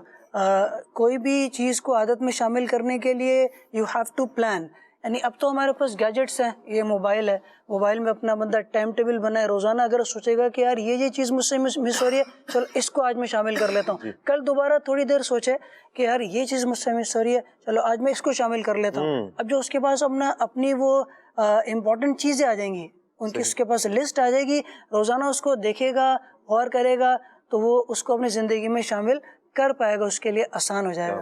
کوئی بھی چیز کو عادت میں شامل کرنے کے لیے یو ہیو ٹو پلان. یعنی اب تو ہمارے پاس گیجٹس ہیں، یہ موبائل ہے، موبائل میں اپنا بندہ ٹائم ٹیبل بنائے، روزانہ اگر سوچے گا کہ یار یہ چیز مجھ سے مس ہو رہی ہے، چلو اس کو آج میں شامل کر لیتا ہوں. کل دوبارہ تھوڑی دیر سوچے کہ یار یہ چیز مجھ سے مس ہو رہی ہے، چلو آج میں اس کو شامل کر لیتا ہوں. اب جو اس کے پاس اپنی وہ امپورٹنٹ چیزیں آ جائیں گی، اس کے پاس لسٹ آ جائے گی، روزانہ اس کو دیکھے گا، غور کرے گا تو وہ اس کو اپنی زندگی میں شامل کر پائے گا، اس کے لیے آسان ہو جائے گا.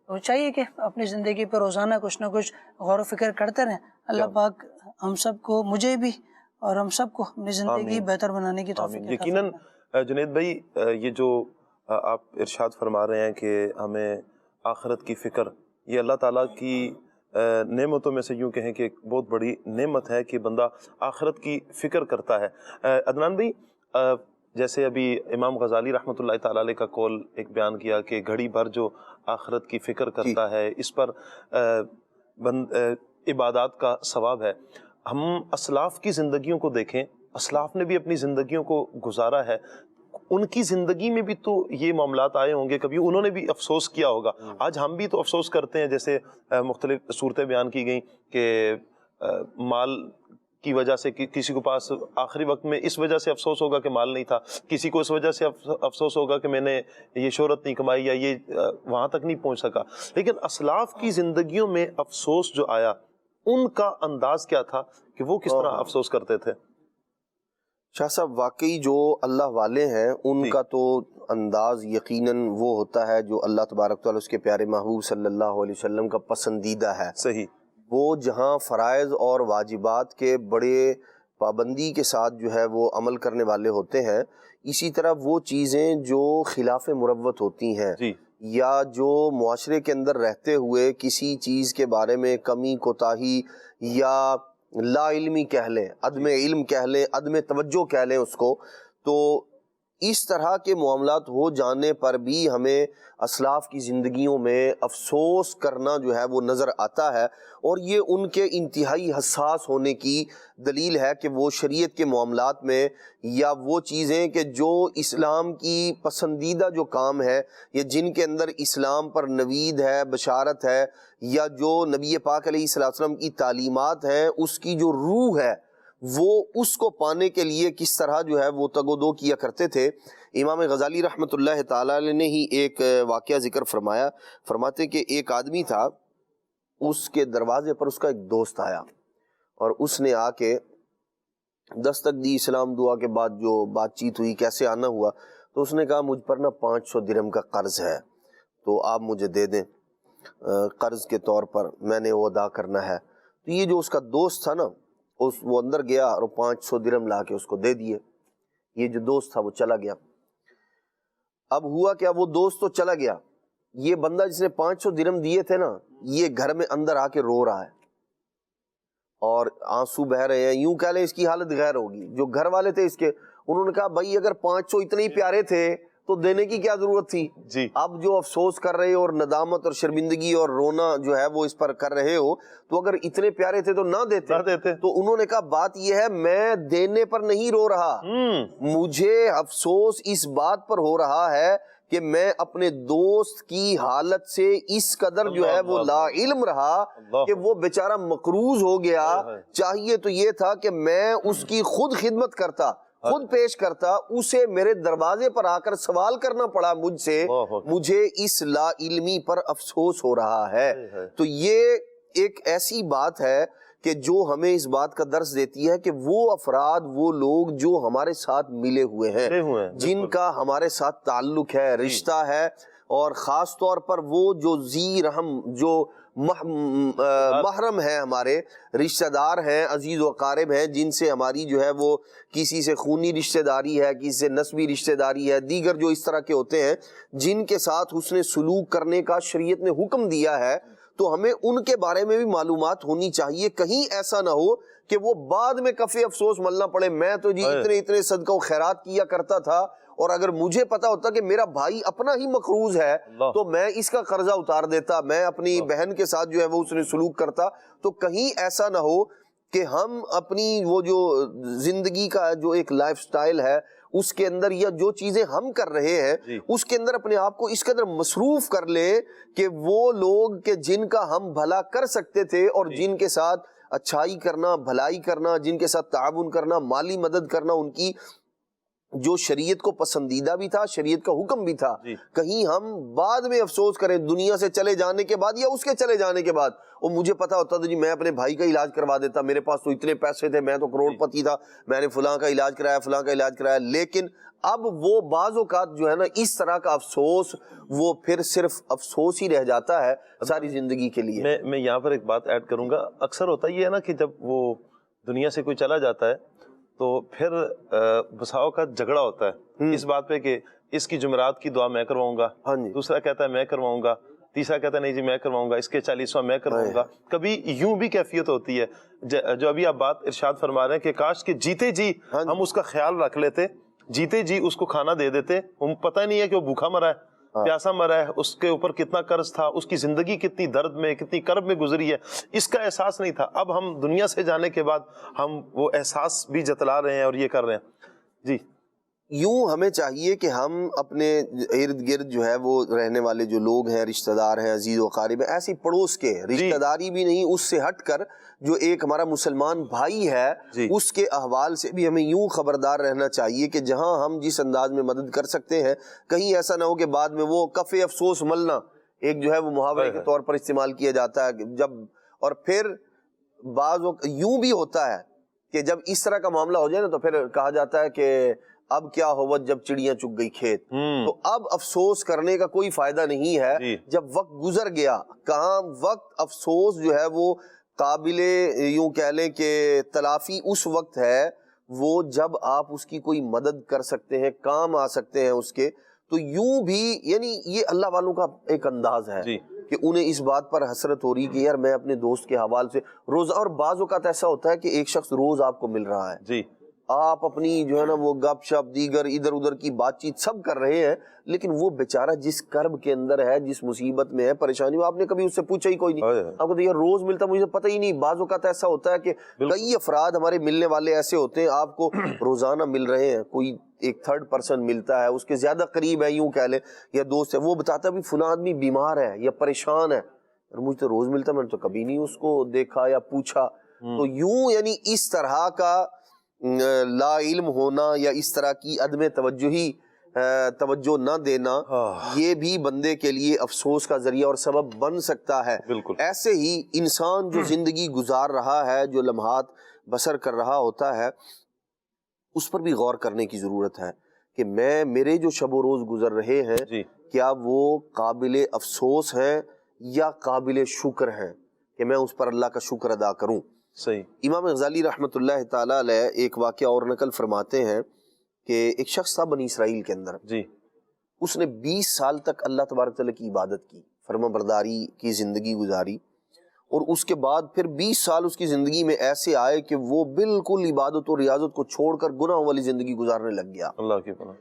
تو چاہیے کہ اپنی زندگی پر روزانہ کچھ نہ کچھ غور و فکر کرتے رہیں. اللہ پاک ہم سب کو، مجھے بھی اور ہم سب کو اپنی زندگی بہتر بنانے کی توفیق. یقیناً جنید بھائی، یہ جو آپ ارشاد فرما رہے ہیں کہ ہمیں آخرت کی فکر، یہ اللہ تعالیٰ کی نعمتوں میں سے یوں کہیں کہ ایک بہت بڑی نعمت ہے کہ بندہ آخرت کی فکر کرتا ہے. عدنان بھائی، جیسے ابھی امام غزالی رحمۃ اللہ تعالیٰ علیہ کا قول ایک بیان کیا کہ گھڑی بھر جو آخرت کی فکر کرتا ہے اس پر عبادات کا ثواب ہے. ہم اسلاف کی زندگیوں کو دیکھیں، اسلاف نے بھی اپنی زندگیوں کو گزارا ہے، ان کی زندگی میں بھی تو یہ معاملات آئے ہوں گے، کبھی انہوں نے بھی افسوس کیا ہوگا. آج ہم بھی تو افسوس کرتے ہیں، جیسے مختلف صورتیں بیان کی گئیں کہ مال کی وجہ سے، کسی کو پاس آخری وقت میں اس وجہ سے افسوس ہوگا کہ مال نہیں تھا، کسی کو اس وجہ سے افسوس ہوگا کہ میں نے یہ شہرت نہیں کمائی یا یہ وہاں تک نہیں پہنچ سکا. لیکن اسلاف کی زندگیوں میں افسوس جو آیا، ان کا انداز کیا تھا کہ وہ کس طرح افسوس کرتے تھے؟ شاہ صاحب واقعی جو اللہ والے ہیں ان کا تو انداز یقیناً وہ ہوتا ہے جو اللہ تبارک تعالیٰ اس کے پیارے محبوب صلی اللہ علیہ وسلم کا پسندیدہ ہے. صحیح. وہ جہاں فرائض اور واجبات کے بڑے پابندی کے ساتھ جو ہے وہ عمل کرنے والے ہوتے ہیں، اسی طرح وہ چیزیں جو خلاف مروت ہوتی ہیں یا جو معاشرے کے اندر رہتے ہوئے کسی چیز کے بارے میں کمی کوتاہی یا لا علمی کہہ لیں، عدم علم کہہ لیں، عدم توجہ کہہ لیں اس کو، تو اس طرح کے معاملات ہو جانے پر بھی ہمیں اسلاف کی زندگیوں میں افسوس کرنا جو ہے وہ نظر آتا ہے. اور یہ ان کے انتہائی حساس ہونے کی دلیل ہے کہ وہ شریعت کے معاملات میں یا وہ چیزیں کہ جو اسلام کی پسندیدہ جو کام ہے یا جن کے اندر اسلام پر نوید ہے، بشارت ہے، یا جو نبی پاک علیہ الصلوۃ والسلام کی تعلیمات ہیں اس کی جو روح ہے وہ اس کو پانے کے لیے کس طرح جو ہے وہ تگ و دو کیا کرتے تھے. امام غزالی رحمۃ اللہ تعالیٰ علیہ نے ہی ایک واقعہ ذکر فرمایا، فرماتے کہ ایک آدمی تھا، اس کے دروازے پر اس کا ایک دوست آیا اور اس نے آ کے دستک دی، اسلام دعا کے بعد جو بات چیت ہوئی کیسے آنا ہوا، تو اس نے کہا مجھ پر نا 500 درہم کا قرض ہے تو آپ مجھے دے دیں قرض کے طور پر، میں نے وہ ادا کرنا ہے. تو یہ جو اس کا دوست تھا نا، وہ اندر گیا اور 500 درہم لا کے اس کو دے دیے. یہ جو دوست تھا وہ چلا گیا. اب ہوا کیا، وہ دوست تو چلا گیا، یہ بندہ جس نے 500 درہم دیے تھے نا، یہ گھر میں اندر آ کے رو رہا ہے اور آنسو بہ رہے ہیں. یوں کہہ لیں اس کی حالت غیر ہوگی. جو گھر والے تھے اس کے، انہوں نے کہا بھائی اگر 500 اتنے ہی پیارے تھے تو دینے کی کیا ضرورت تھی؟ اب جو افسوس کر رہے ہو اور ندامت اور شرمندگی اور رونا جو ہے وہ اس پر کر رہے ہو، تو اگر اتنے پیارے تھے تو نہ دیتے. تو انہوں نے کہا بات یہ ہے میں دینے پر نہیں رو رہا، مجھے افسوس اس بات پر ہو رہا ہے کہ میں اپنے دوست کی حالت سے اس قدر جو ہے وہ لا علم رہا کہ وہ بیچارہ مقروض ہو گیا. چاہیے تو یہ تھا کہ میں اس کی خود خدمت کرتا، خود پیش کرتا، اسے میرے دروازے پر آ کر سوال کرنا پڑا مجھ سے. مجھے اس لا علمی پر افسوس ہو رہا ہے. تو یہ ایک ایسی بات ہے کہ جو ہمیں اس بات کا درس دیتی ہے کہ وہ افراد، وہ لوگ جو ہمارے ساتھ ملے ہوئے ہیں، جن کا ہمارے ساتھ تعلق ہے، رشتہ ہے، اور خاص طور پر وہ جو ذی رحم، جو محرم ہیں، ہمارے رشتہ دار ہیں، عزیز و اقارب ہیں، جن سے ہماری جو ہے وہ کسی سے خونی رشتہ داری ہے، کسی سے نسبی رشتہ داری ہے، دیگر جو اس طرح کے ہوتے ہیں جن کے ساتھ حسن سلوک کرنے کا شریعت نے حکم دیا ہے، تو ہمیں ان کے بارے میں بھی معلومات ہونی چاہیے. کہیں ایسا نہ ہو کہ وہ بعد میں کفِ افسوس ملنا پڑے، میں تو جی اتنے صدقہ و خیرات کیا کرتا تھا، اور اگر مجھے پتا ہوتا کہ میرا بھائی اپنا ہی مقروض ہے تو میں اس کا قرضہ اتار دیتا، میں اپنی بہن کے ساتھ جو ہے وہ اس نے سلوک کرتا. تو کہیں ایسا نہ ہو کہ ہم اپنی وہ جو زندگی کا جو ایک لائف سٹائل ہے اس کے اندر، یا جو چیزیں ہم کر رہے ہیں اس کے اندر اپنے آپ کو اس قدر مصروف کر لیں کہ وہ لوگ کہ جن کا ہم بھلا کر سکتے تھے اور جن کے ساتھ اچھائی کرنا، بھلائی کرنا، جن کے ساتھ تعاون کرنا، مالی مدد کرنا، ان کی جو شریعت کو پسندیدہ بھی تھا، شریعت کا حکم بھی تھا، کہیں ہم بعد میں افسوس کریں دنیا سے چلے جانے کے بعد یا اس کے چلے جانے کے بعد، اور مجھے پتا ہوتا تھا جی میں اپنے بھائی کا علاج کروا دیتا، میرے پاس تو اتنے پیسے تھے، میں تو کروڑ پتی تھا، میں نے فلاں کا علاج کرایا، فلاں کا علاج کرایا. لیکن اب وہ بعض اوقات جو ہے نا اس طرح کا افسوس وہ پھر صرف افسوس ہی رہ جاتا ہے ساری زندگی کے لیے. میں یہاں پر ایک بات ایڈ کروں گا. اکثر ہوتا یہ ہے نا کہ جب وہ دنیا سے کوئی چلا جاتا ہے تو پھر بساؤ کا جھگڑا ہوتا ہے اس بات پہ کہ اس کی جمعرات کی دعا میں کرواؤں گا، دوسرا کہتا ہے میں کرواؤں گا، تیسرا کہتا ہے نہیں جی میں کرواؤں گا، اس کے 40واں میں کرواؤں گا. کبھی یوں بھی کیفیت ہوتی ہے جو ابھی آپ بات ارشاد فرما رہے ہیں کہ کاش کہ جیتے جی ہم اس کا خیال رکھ لیتے، جیتے جی اس کو کھانا دے دیتے. ہم پتہ نہیں ہے کہ وہ بھوکا مرا ہے، پیاسا مرا ہے، اس کے اوپر کتنا قرض تھا، اس کی زندگی کتنی درد میں، کتنی کرب میں گزری ہے، اس کا احساس نہیں تھا. اب ہم دنیا سے جانے کے بعد ہم وہ احساس بھی جتلا رہے ہیں اور یہ کر رہے ہیں. جی یوں ہمیں چاہیے کہ ہم اپنے ارد گرد جو ہے وہ رہنے والے جو لوگ ہیں، رشتہ دار ہیں، عزیز و اقارب ہیں، ایسی پڑوس کے رشتہ داری بھی نہیں، اس سے ہٹ کر جو ایک ہمارا مسلمان بھائی ہے اس کے احوال سے بھی ہمیں یوں خبردار رہنا چاہیے کہ جہاں ہم جس انداز میں مدد کر سکتے ہیں، کہیں ایسا نہ ہو کہ بعد میں وہ کف افسوس ملنا ایک جو ہے وہ محاورے کے طور پر استعمال کیا جاتا ہے جب، اور پھر بعض یوں بھی ہوتا ہے کہ جب اس طرح کا معاملہ ہو جائے نا تو پھر کہا جاتا ہے کہ اب کیا ہوا جب چڑیاں چگ گئی کھیت، تو اب افسوس کرنے کا کوئی فائدہ نہیں ہے جب وقت گزر گیا. کہاں وقت افسوس جو ہے وہ قابل یوں کہہ لیں کہ تلافی اس وقت ہے وہ جب آپ اس کی کوئی مدد کر سکتے ہیں، کام آ سکتے ہیں اس کے. تو یوں بھی یعنی یہ اللہ والوں کا ایک انداز ہے کہ انہیں اس بات پر حسرت ہو رہی کہ یار میں اپنے دوست کے حوالے سے روز، اور بعض اوقات ایسا ہوتا ہے کہ ایک شخص روز آپ کو مل رہا ہے، آپ اپنی جو ہے نا وہ گپ شپ دیگر ادھر ادھر کی بات چیت سب کر رہے ہیں، لیکن وہ بیچارہ جس کرب کے اندر ہے، جس مصیبت میں ہے، پریشانی میں، آپ نے کبھی اس سے پوچھا ہی کوئی نہیں. آپ کو یار روز ملتا مجھے پتہ ہی نہیں. بعض اوقات ایسا ہوتا ہے کہ کئی افراد ہمارے ملنے والے ایسے ہوتے ہیں آپ کو روزانہ مل رہے ہیں، کوئی ایک تھرڈ پرسن ملتا ہے اس کے زیادہ قریب ہے یوں کہہ لیں یا دوست ہے، وہ بتاتا ہے بھی فلاں آدمی بیمار ہے یا پریشان ہے، اور مجھے تو روز ملتا، میں نے تو کبھی نہیں اس کو دیکھا یا پوچھا. تو یوں یعنی اس طرح کا لا علم ہونا یا اس طرح کی عدم توجہ نہ دینا، یہ بھی بندے کے لیے افسوس کا ذریعہ اور سبب بن سکتا ہے. ایسے ہی انسان جو زندگی گزار رہا ہے، جو لمحات بسر کر رہا ہوتا ہے، اس پر بھی غور کرنے کی ضرورت ہے کہ میرے جو شب و روز گزر رہے ہیں کیا وہ قابل افسوس ہیں یا قابل شکر ہیں کہ میں اس پر اللہ کا شکر ادا کروں. صحیح. امام غزالی رحمۃ اللہ تعالی علیہ ایک واقعہ اور نقل فرماتے ہیں کہ ایک شخص تھا بنی اسرائیل کے اندر، اس نے 20 سال تک اللہ تبارک تعالیٰ کی عبادت کی، فرما برداری کی زندگی گزاری، اور اس کے بعد پھر 20 سال اس کی زندگی میں ایسے آئے کہ وہ بالکل عبادت اور ریاضت کو چھوڑ کر گناہوں والی زندگی گزارنے لگ گیا. اللہ کی پناہ.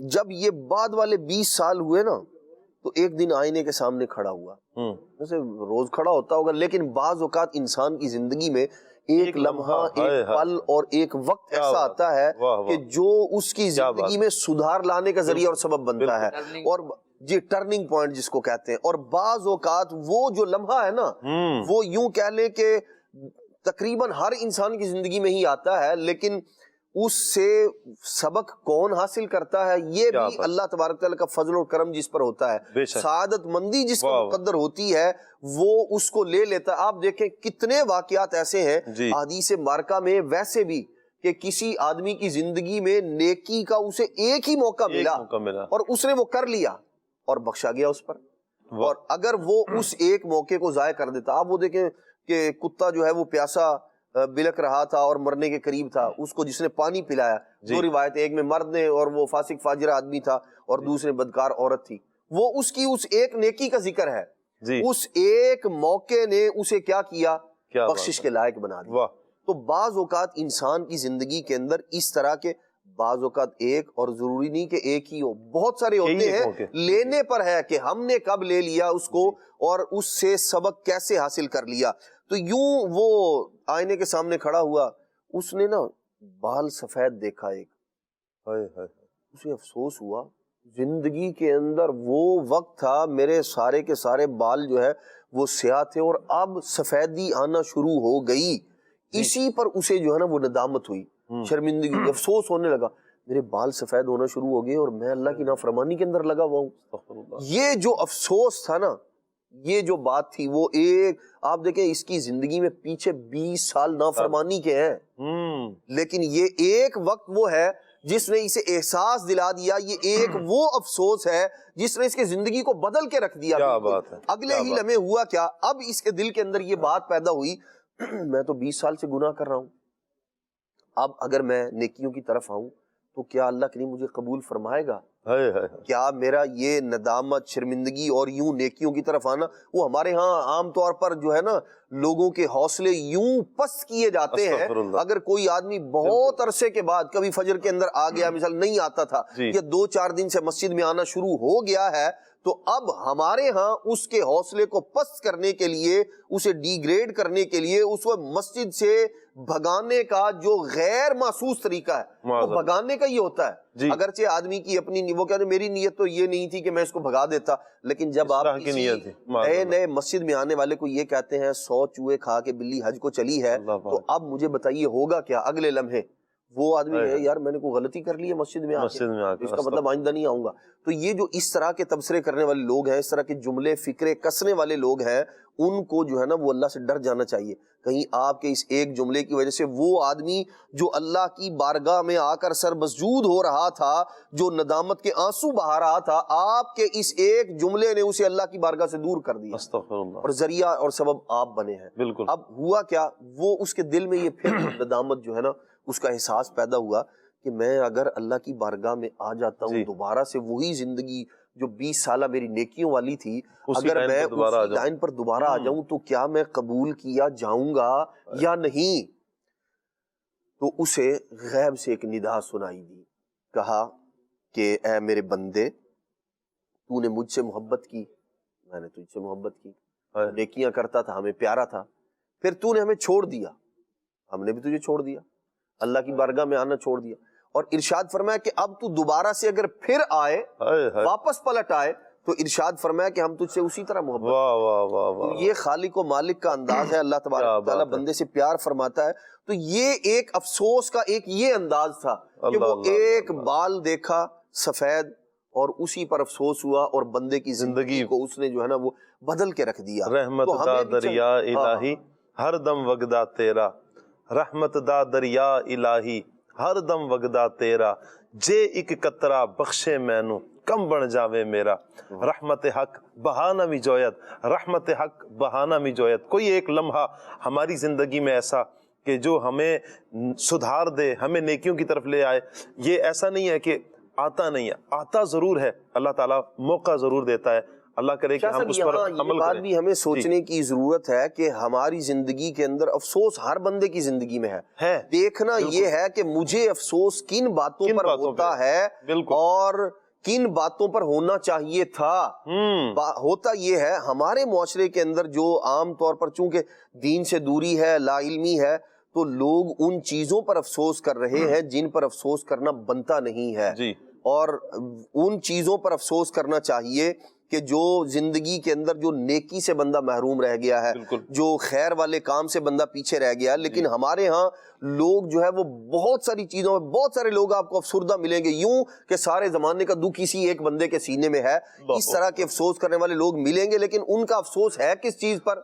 جب یہ بعد والے 20 سال ہوئے نا تو ایک دن آئینے کے سامنے کھڑا ہوا، جیسے روز کھڑا ہوتا ہوگا، لیکن بعض اوقات انسان کی زندگی میں ایک لمحہ، ایک پل اور ایک وقت ایسا آتا ہے کہ جو اس کی زندگی میں سدھار لانے کا ذریعہ اور سبب بنتا ہے، اور جی ٹرننگ پوائنٹ جس کو کہتے ہیں. اور بعض اوقات وہ جو لمحہ ہے نا وہ یوں کہہ لیں کہ تقریباً ہر انسان کی زندگی میں ہی آتا ہے، لیکن اس سے سبق کون حاصل کرتا ہے یہ بھی اللہ تبارک تعالیٰ کا فضل اور کرم جس پر ہوتا ہے. سعادت مندی جس پر مقدر ہوتی ہے وہ اس کو لے لیتا ہے. آپ دیکھیں کتنے واقعات ایسے ہیں احادیث مبارکہ میں ویسے بھی کہ کسی آدمی کی زندگی میں نیکی کا اسے ایک ہی موقع ملا اور اس نے وہ کر لیا اور بخشا گیا اس پر. اور اگر وہ اس ایک موقع کو ضائع کر دیتا، آپ وہ دیکھیں کہ کتا جو ہے وہ پیاسا بلک رہا تھا اور مرنے کے قریب تھا، اس کو جس نے پانی پلایا، دو روایت، ایک میں مرد نے اور وہ فاسق فاجر آدمی تھا اور دوسرے بدکار عورت تھی، وہ اس کی اس ایک نیکی کا ذکر ہے، اس ایک موقع نے اسے کیا کیا، بخشش کے لائق بنا دیا. تو بعض اوقات انسان کی زندگی کے اندر اس طرح کے بعض اوقات ایک، اور ضروری نہیں کہ ایک ہی ہو، بہت سارے ہوتے ہیں، لینے پر ہے کہ ہم نے کب لے لیا اس کو اور اس سے سبق کیسے حاصل کر لیا. تو یوں وہ آئینے کے سامنے کھڑا ہوا، اس نے نا بال سفید دیکھا ایک، اسے افسوس ہوا، زندگی کے اندر وہ وقت تھا میرے سارے کے سارے بال جو ہے وہ سیاہ تھے اور اب سفیدی آنا شروع ہو گئی. اسی پر اسے جو ہے نا وہ ندامت ہوئی، شرمندگی، افسوس ہونے لگا، میرے بال سفید ہونا شروع ہو گئے اور میں اللہ کی نافرمانی کے اندر لگا ہوا ہوں. یہ جو افسوس تھا نا، یہ جو بات تھی وہ ایک، آپ دیکھیں اس کی زندگی میں پیچھے 20 سال نافرمانی کے ہیں، لیکن یہ ایک وقت وہ ہے جس نے اسے احساس دلا دیا، یہ ایک وہ افسوس ہے جس نے اس کی زندگی کو بدل کے رکھ دیا. اگلے ہی لمحے ہوا کیا، اب اس کے دل کے اندر یہ بات پیدا ہوئی، میں تو 20 سال سے گناہ کر رہا ہوں، اب اگر میں نیکیوں کی طرف آؤں تو کیا اللہ کریم مجھے قبول فرمائے گا؟ کیا میرا یہ ندامت، شرمندگی اور یوں نیکیوں کی طرف آنا، وہ ہمارے ہاں عام طور پر جو ہے نا لوگوں کے حوصلے یوں پست کیے جاتے ہیں. اگر کوئی آدمی بہت عرصے کے بعد کبھی فجر کے اندر آ گیا، مثال نہیں آتا تھا، یا 2-4 دن سے مسجد میں آنا شروع ہو گیا ہے، تو اب ہمارے ہاں اس کے حوصلے کو پست کرنے کے لیے، اسے ڈی گریڈ کرنے کے لیے، اس کو مسجد سے بھگانے کا جو غیر محسوس طریقہ ہے وہ بھگانے کا ہی ہوتا ہے. اگرچہ آدمی کی اپنی، وہ کہتے ہیں میری نیت تو یہ نہیں تھی کہ میں اس کو بھگا دیتا، لیکن جب آپ نئے مسجد میں آنے والے کو یہ کہتے ہیں 100 چوہے کھا کے بلی حج کو چلی ہے، تو اب مجھے بتائیے ہوگا کیا اگلے لمحے؟ وہ آدمی ہے یار میں نے کوئی غلطی کر لی ہے مسجد میں آ کے، اس کا مطلب آئندہ نہیں آؤں گا. تو یہ جو اس طرح کے تبصرے کرنے والے لوگ ہیں، اس طرح کے جملے فکرے کسنے والے لوگ ہیں، ان کو جو ہے نا وہ اللہ سے ڈر جانا چاہیے. کہیں آپ کے اس ایک جملے کی وجہ سے وہ آدمی جو اللہ کی بارگاہ میں آ کر سر مسجود ہو رہا تھا، جو ندامت کے آنسو بہا رہا تھا، آپ کے اس ایک جملے نے اسے اللہ کی بارگاہ سے دور کر دیا اور ذریعہ اور سبب آپ بنے ہیں. بالکل. اب ہوا کیا، وہ اس کے دل میں یہ پھر ندامت جو ہے نا اس کا احساس پیدا ہوا کہ میں اگر اللہ کی بارگاہ میں آ جاتا ہوں دوبارہ سے وہی زندگی جو 20 سالہ میری نیکیوں والی تھی، اگر میں اسی لائن پر دوبارہ آ جاؤں تو کیا میں قبول کیا جاؤں گا یا نہیں. تو اسے غیب سے ایک ندا سنائی دی، کہا کہ اے میرے بندے، تو نے مجھ سے محبت کی، میں نے تجھ سے محبت کی، نیکیاں کرتا تھا، ہمیں پیارا تھا، پھر تو نے ہمیں چھوڑ دیا، ہم نے بھی تجھے چھوڑ دیا، اللہ کی بارگاہ میں آنا چھوڑ دیا. اور ارشاد فرمایا کہ اب تو دوبارہ سے اگر پھر آئے، واپس پلٹ آئے، تو ارشاد فرمایا کہ ہم تجھ سے اسی طرح محبت. یہ خالق و مالک کا انداز ہے، اللہ تبارک تعالیٰ بندے سے پیار فرماتا ہے. تو یہ ایک افسوس کا ایک یہ انداز تھا کہ وہ ایک بال دیکھا سفید اور اسی پر افسوس ہوا، اور بندے کی زندگی کو اس نے جو ہے نا وہ بدل کے رکھ دیا. رحمت دا دریا الہی ہر دم وگدا تیرا، رحمت دا دریا الہی ہر دم وگدا تیرا، جے ایک قطرہ بخشے مینوں کم بن جاوے میرا، رحمت حق بہانا بھی جویت، رحمت حق بہانا بھی جویت. کوئی ایک لمحہ ہماری زندگی میں ایسا کہ جو ہمیں سدھار دے، ہمیں نیکیوں کی طرف لے آئے. یہ ایسا نہیں ہے کہ آتا نہیں ہے، آتا ضرور ہے، اللہ تعالیٰ موقع ضرور دیتا ہے. اللہ کرے کہ ہم اس پر عمل بات کریں. بھی ہمیں سوچنے کی ضرورت ہے کہ ہماری زندگی کے اندر افسوس ہر بندے کی زندگی میں ہے. دیکھنا یہ ہے کہ مجھے افسوس کن باتوں پر ہوتا ہے اور کن باتوں پر ہونا چاہیے تھا. ہوتا یہ ہے ہمارے معاشرے کے اندر جو عام طور پر چونکہ دین سے دوری ہے، لا علمی ہے، تو لوگ ان چیزوں پر افسوس کر رہے ہیں جن پر افسوس کرنا بنتا نہیں ہے، اور ان چیزوں پر افسوس کرنا چاہیے کہ جو زندگی کے اندر جو نیکی سے بندہ محروم رہ گیا ہے، جو خیر والے کام سے بندہ پیچھے رہ گیا. لیکن ہمارے ہاں لوگ جو ہے وہ بہت ساری چیزوں میں، بہت سارے لوگ آپ کو افسردہ ملیں گے، یوں کہ سارے زمانے کا دکھ کسی ایک بندے کے سینے میں ہے. اس طرح کے افسوس کرنے والے لوگ ملیں گے، لیکن ان کا افسوس ہے کس چیز پر؟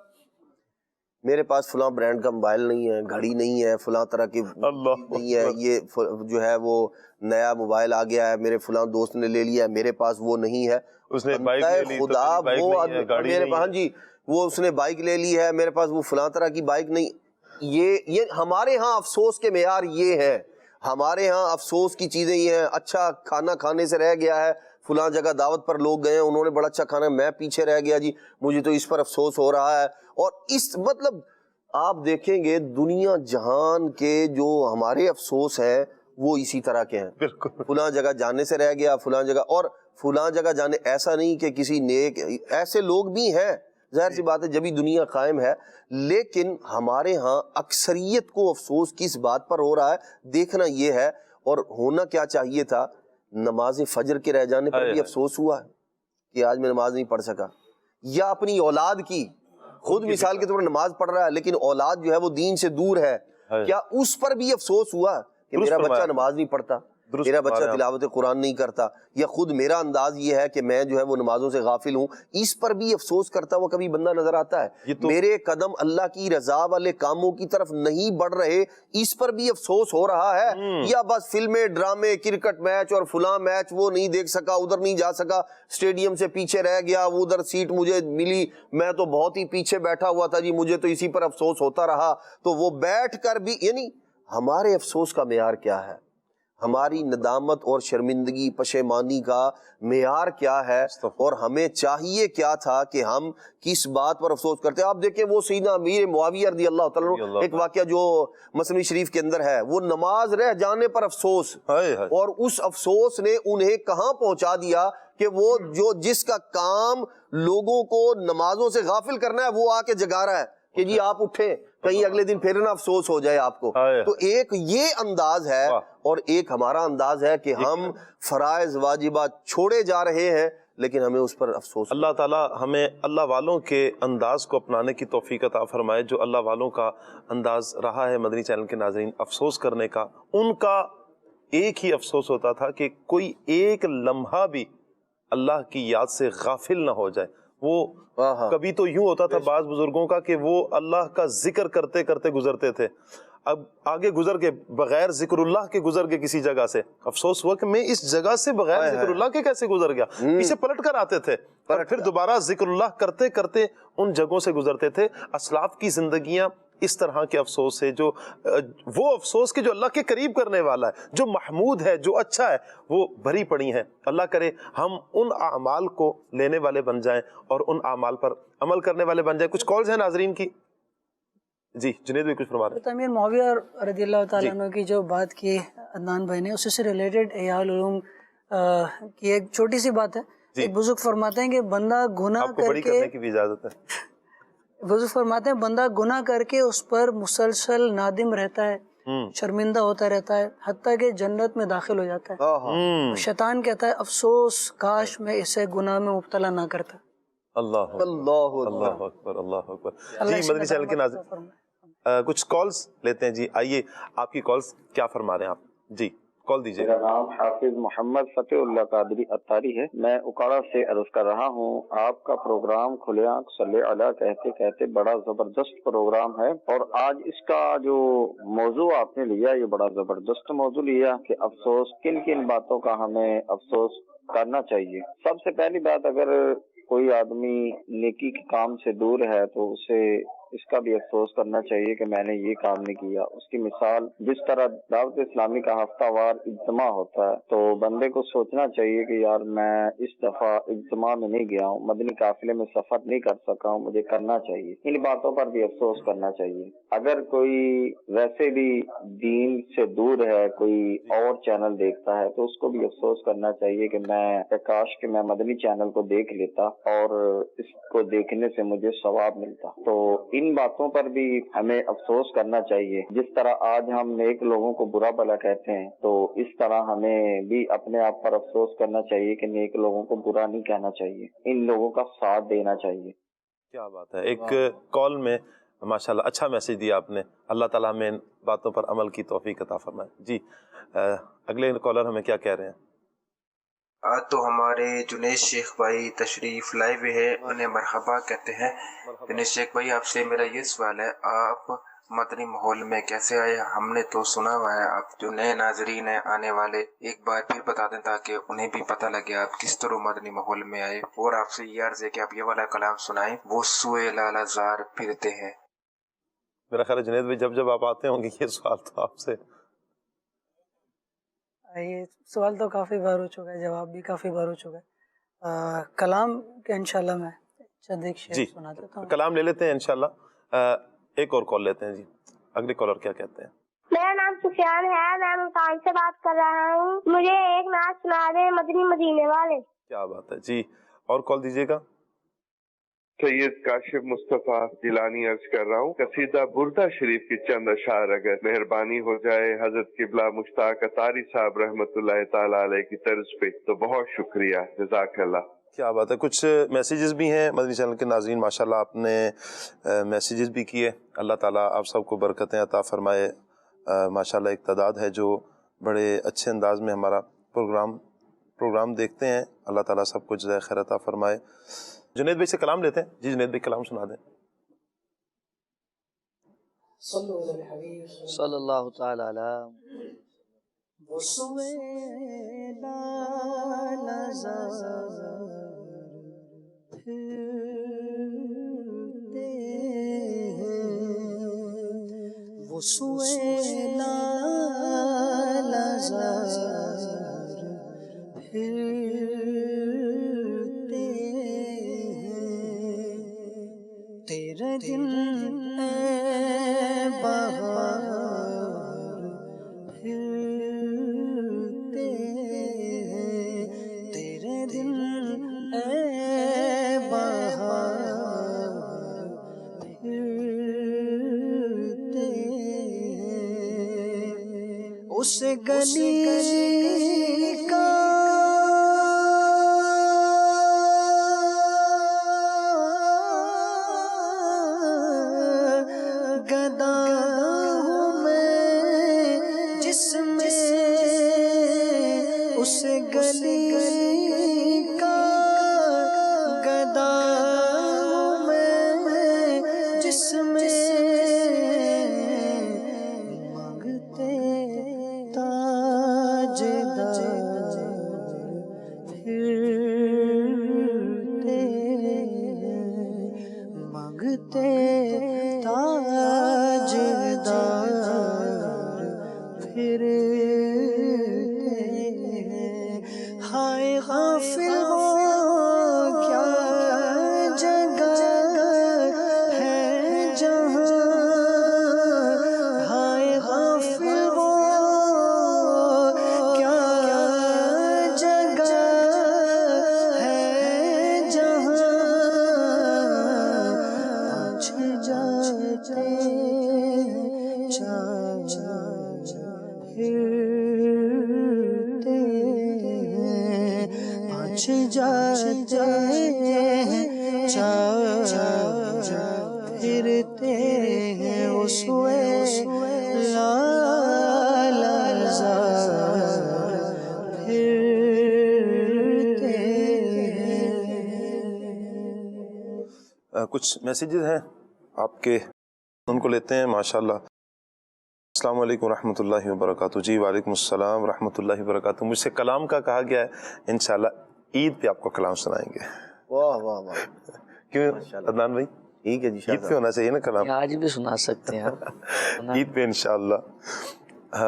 میرے پاس فلاں برانڈ کا موبائل نہیں ہے، گھڑی نہیں ہے، فلاں طرح کی نہیں ہے، یہ جو ہے وہ نیا موبائل آ گیا ہے، میرے فلاں دوست نے لے لیا ہے، میرے پاس وہ نہیں ہے. اس نے بائک لے لی، خدا وہ ہاں جی وہ اس نے بائک لے لی ہے، میرے پاس وہ فلاں طرح کی بائک نہیں. یہ ہمارے ہاں افسوس کے معیار یہ ہے، ہمارے ہاں افسوس کی چیزیں یہ ہیں. اچھا کھانا کھانے سے رہ گیا ہے، فلاں جگہ دعوت پر لوگ گئے ہیں، انہوں نے بڑا اچھا کھانا، میں پیچھے رہ گیا جی، مجھے تو اس پر افسوس ہو رہا ہے. اور اس مطلب آپ دیکھیں گے دنیا جہان کے جو ہمارے افسوس ہیں وہ اسی طرح کے ہیں. فلاں جگہ جانے سے رہ گیا، فلاں جگہ، اور فلاں جگہ جانے ایسا نہیں کہ کسی نیک، ایسے لوگ بھی ہیں، ظاہر سی بات ہے جبھی دنیا قائم ہے. لیکن ہمارے ہاں اکثریت کو افسوس کس بات پر ہو رہا ہے دیکھنا یہ ہے. اور ہونا کیا چاہیے تھا، نماز فجر کے رہ جانے پر بھی افسوس ہوا ہے کہ آج میں نماز نہیں پڑھ سکا، یا اپنی اولاد کی، خود مثال کے طور پر نماز پڑھ رہا ہے لیکن اولاد جو ہے وہ دین سے دور ہے، کیا اس پر بھی افسوس ہوا کہ میرا بچہ نماز نہیں پڑھتا، میرا بچہ تلاوت قرآن نہیں کرتا، یا خود میرا انداز یہ ہے کہ میں جو ہے وہ نمازوں سے غافل ہوں؟ اس پر بھی افسوس کرتا ہوا کبھی بندہ نظر آتا ہے؟ میرے قدم اللہ کی رضا والے کاموں کی طرف نہیں بڑھ رہے، اس پر بھی افسوس ہو رہا ہے؟ یا بس فلمیں، ڈرامے، کرکٹ میچ اور فلاں میچ وہ نہیں دیکھ سکا، ادھر نہیں جا سکا، اسٹیڈیم سے پیچھے رہ گیا، وہ ادھر سیٹ مجھے ملی، میں تو بہت ہی پیچھے بیٹھا ہوا تھا جی، مجھے تو اسی پر افسوس ہوتا رہا. تو وہ بیٹھ کر بھی، یعنی ہمارے افسوس کا معیار کیا ہے، ہماری ندامت اور شرمندگی پشیمانی کا معیار کیا ہے، اور ہمیں چاہیے کیا تھا کہ ہم کس بات پر افسوس کرتے ہیں؟ آپ دیکھیں وہ سیدنا امیر معاویہ رضی اللہ تعالیٰ عنہ، ایک واقعہ جو مسلم شریف کے اندر ہے، وہ نماز رہ جانے پر افسوس، اور اس افسوس نے انہیں کہاں پہنچا دیا کہ وہ جو جس کا کام لوگوں کو نمازوں سے غافل کرنا ہے وہ آ کے جگا رہا ہے کہ جی آپ اٹھیں کہیں اگلے دن پھر نہ افسوس ہو جائے آپ کو. تو ایک یہ انداز ہے اور ایک ہمارا انداز ہے کہ ہم فرائض واجبات چھوڑے جا رہے ہیں لیکن ہمیں اس پر افسوس. اللہ تعالیٰ ہمیں اللہ والوں کے انداز کو اپنانے کی توفیق عطا فرمائے. جو اللہ والوں کا انداز رہا ہے مدنی چینل کے ناظرین افسوس کرنے کا، ان کا ایک ہی افسوس ہوتا تھا کہ کوئی ایک لمحہ بھی اللہ کی یاد سے غافل نہ ہو جائے. وہ کبھی تو یوں ہوتا تھا بعض بزرگوں کا کہ وہ اللہ کا ذکر کرتے کرتے گزرتے تھے، اب آگے گزر کے بغیر ذکر اللہ کے گزر کے کسی جگہ سے افسوس ہوا کہ میں اس جگہ سے بغیر ذکر اللہ کے کیسے گزر گیا. پیچھے پلٹ کر آتے تھے اور پھر دوبارہ ذکر اللہ کرتے کرتے ان جگہوں سے گزرتے تھے. اسلاف کی زندگیاں اس طرح کے افسوس ہے، جو وہ افسوس کہ جو اللہ کے قریب کرنے والا ہے، جو محمود ہے، جو اچھا ہے، وہ بھری پڑی ہیں. اللہ کرے ہم ان اعمال کو لینے والے بن جائیں اور ان اعمال پر عمل کرنے والے بن جائیں. کچھ کالز ہیں ناظرین کی. جی جنید بھی کچھ فرما رہے ہیں. امیر معاویہ رضی اللہ تعالیٰ عنہ کی جو بات کی عدنان بھائی نے، اسی سے ریلیٹڈ احیاء العلوم کی ایک چھوٹی سی بات ہے. ایک بزرگ فرماتے ہیں کہ بندہ گناہ آپ کو بڑی کرنے کی بھی اجازت ہے. بزرگ فرماتے ہیں بندہ گناہ کر کے اس پر مسلسل نادم رہتا ہے، شرمندہ ہوتا رہتا ہے، حتیٰ کہ جنت میں داخل ہو جاتا ہے. شیطان کہتا ہے افسوس کاش میں اسے گناہ میں مبتلا نہ کرتا. اللہ اللہ اکبر اللہ اکبر. جی مدنی چینل کے ناظرین کچھ کالز لیتے ہیں. جی آئیے آپ کی کالز کیا فرما رہے ہیں آپ. جی کال دیجیے. میرا نام حافظ محمد فتح اللہ قادری اتاری ہے. میں اکاڑا سے عرض کر رہا ہوں. آپ کا پروگرام کھلے آنکھ صلی علیہ کہتے کہتے بڑا زبردست پروگرام ہے، اور آج اس کا جو موضوع آپ نے لیا یہ بڑا زبردست موضوع لیا کہ افسوس، کن کن باتوں کا ہمیں افسوس کرنا چاہیے. سب سے پہلی بات، اگر کوئی آدمی نیکی کے کام سے دور ہے تو اسے اس کا بھی افسوس کرنا چاہیے کہ میں نے یہ کام نہیں کیا. اس کی مثال جس طرح دعوت اسلامی کا ہفتہ وار اجتماع ہوتا ہے تو بندے کو سوچنا چاہیے کہ یار میں اس دفعہ اجتماع میں نہیں گیا ہوں، مدنی قافلے میں سفر نہیں کر سکا ہوں، مجھے کرنا چاہیے. ان باتوں پر بھی افسوس کرنا چاہیے. اگر کوئی ویسے بھی دین سے دور ہے، کوئی اور چینل دیکھتا ہے تو اس کو بھی افسوس کرنا چاہیے کہ میں کاش کہ میں مدنی چینل کو دیکھ لیتا اور اس کو دیکھنے سے مجھے ثواب ملتا. تو ان باتوں پر بھی ہمیں افسوس کرنا چاہیے. جس طرح آج ہم نیک لوگوں کو برا بھلا کہتے ہیں تو اس طرح ہمیں بھی اپنے آپ پر افسوس کرنا چاہیے کہ نیک لوگوں کو برا نہیں کہنا چاہیے، ان لوگوں کا ساتھ دینا چاہیے. کیا بات ہے. ایک کال میں ماشاءاللہ اچھا میسج دیا آپ نے. اللہ تعالیٰ ہمیں ان باتوں پر عمل کی توفیق عطا فرمائے. جی اگلے کالر ہمیں کیا کہہ رہے ہیں. آج تو ہمارے جنید شیخ بھائی تشریف لائے ہوئے ہیں، انہیں مرحبا کہتے ہیں. جنید شیخ بھائی آپ سے میرا یہ سوال ہے، آپ مدنی ماحول میں کیسے آئے؟ ہم نے تو سنا ہوا ہے، آپ جو نئے ناظرین ہیں آنے والے ایک بار پھر بتا دیں تاکہ انہیں بھی پتہ لگے آپ کس طرح مدنی ماحول میں آئے. اور آپ سے یہ عرض ہے کہ آپ یہ والا کلام سنائیں، وہ سوئے لالا زار پھرتے ہیں. میرا خیال ہے جنید بھائی جب جب آپ آتے ہوں گے یہ سوال تو آپ سے. یہ سوال تو کافی بار ہو چکا ہے، جواب بھی کافی بار ہو چکا ہے. کلام کے انشاءاللہ میں چند ایک شعر سنا دیتا ہوں. کلام لے لیتے ہیں انشاءاللہ. ایک اور کال لیتے ہیں. جی اگلے کالر کیا کہتے ہیں. میرا نام سفیان ہے، میں ملتان سے بات کر رہا ہوں. مجھے ایک نعت سنا دیں مدنی مدینے والے. کیا بات ہے. جی اور کال دیجیے گا. سید کاشف مصطفیٰ جیلانی عرض کر رہا ہوں. قصیدہ بردہ شریف کی چند اشعار اگر مہربانی ہو جائے حضرت قبلہ مشتاق اتاری صاحب رحمۃ اللہ تعالیٰ علیہ کی طرز پہ تو بہت شکریہ، جزاک اللہ. کیا بات ہے. کچھ میسیجز بھی ہیں مدنی چینل کے ناظرین. ماشاءاللہ آپ نے میسیجز بھی کیے. اللہ تعالیٰ آپ سب کو برکتیں عطا فرمائے. ماشاءاللہ ایک تعداد ہے جو بڑے اچھے انداز میں ہمارا پروگرام دیکھتے ہیں. اللہ تعالیٰ سب کو جزائے خیر عطا فرمائے. جنید بھائی سے کلام لیتے ہیں. جی جنید بھائی کلام سنا دیں. صلی اللہ تعالی علیہ تیرے دن اے بہار پھرتے ہیں، تیرے دن اس گلی کا گدا ہوں میں، جس میں اس گلی کا گدا ہوں میں، جس میں مانگتے تاجدار پھرتے ہیں، مانگتے تاجدار پھرتے ہیں۔ ہائے غافل وہ کیا جگہ ہے جہاں، ہائے غافل وہ کیا جگہ ہے جہاں پہنچ جاتے پھرتے ہیں، پہنچ جاتے پھرتے ہیں، اس پھرتے ہیں۔ کچھ میسیجز ہیں آپ کے، ان کو لیتے ہیں ماشاءاللہ۔ السلام علیکم ورحمۃ اللہ وبرکاتہ۔ جی وعلیکم السلام ورحمۃ اللہ وبرکاتہ۔ مجھ سے کلام کا کہا گیا ہے، انشاءاللہ عید پہ آپ کو کلام سنائیں گے۔ واہ واہ واہ، کیوں عدنان بھائی؟ ٹھیک ہے جی، عید پہ ہونا چاہیے نا کلام، آج بھی سنا سکتے ہیں آپ۔ عید پہ انشاءاللہ۔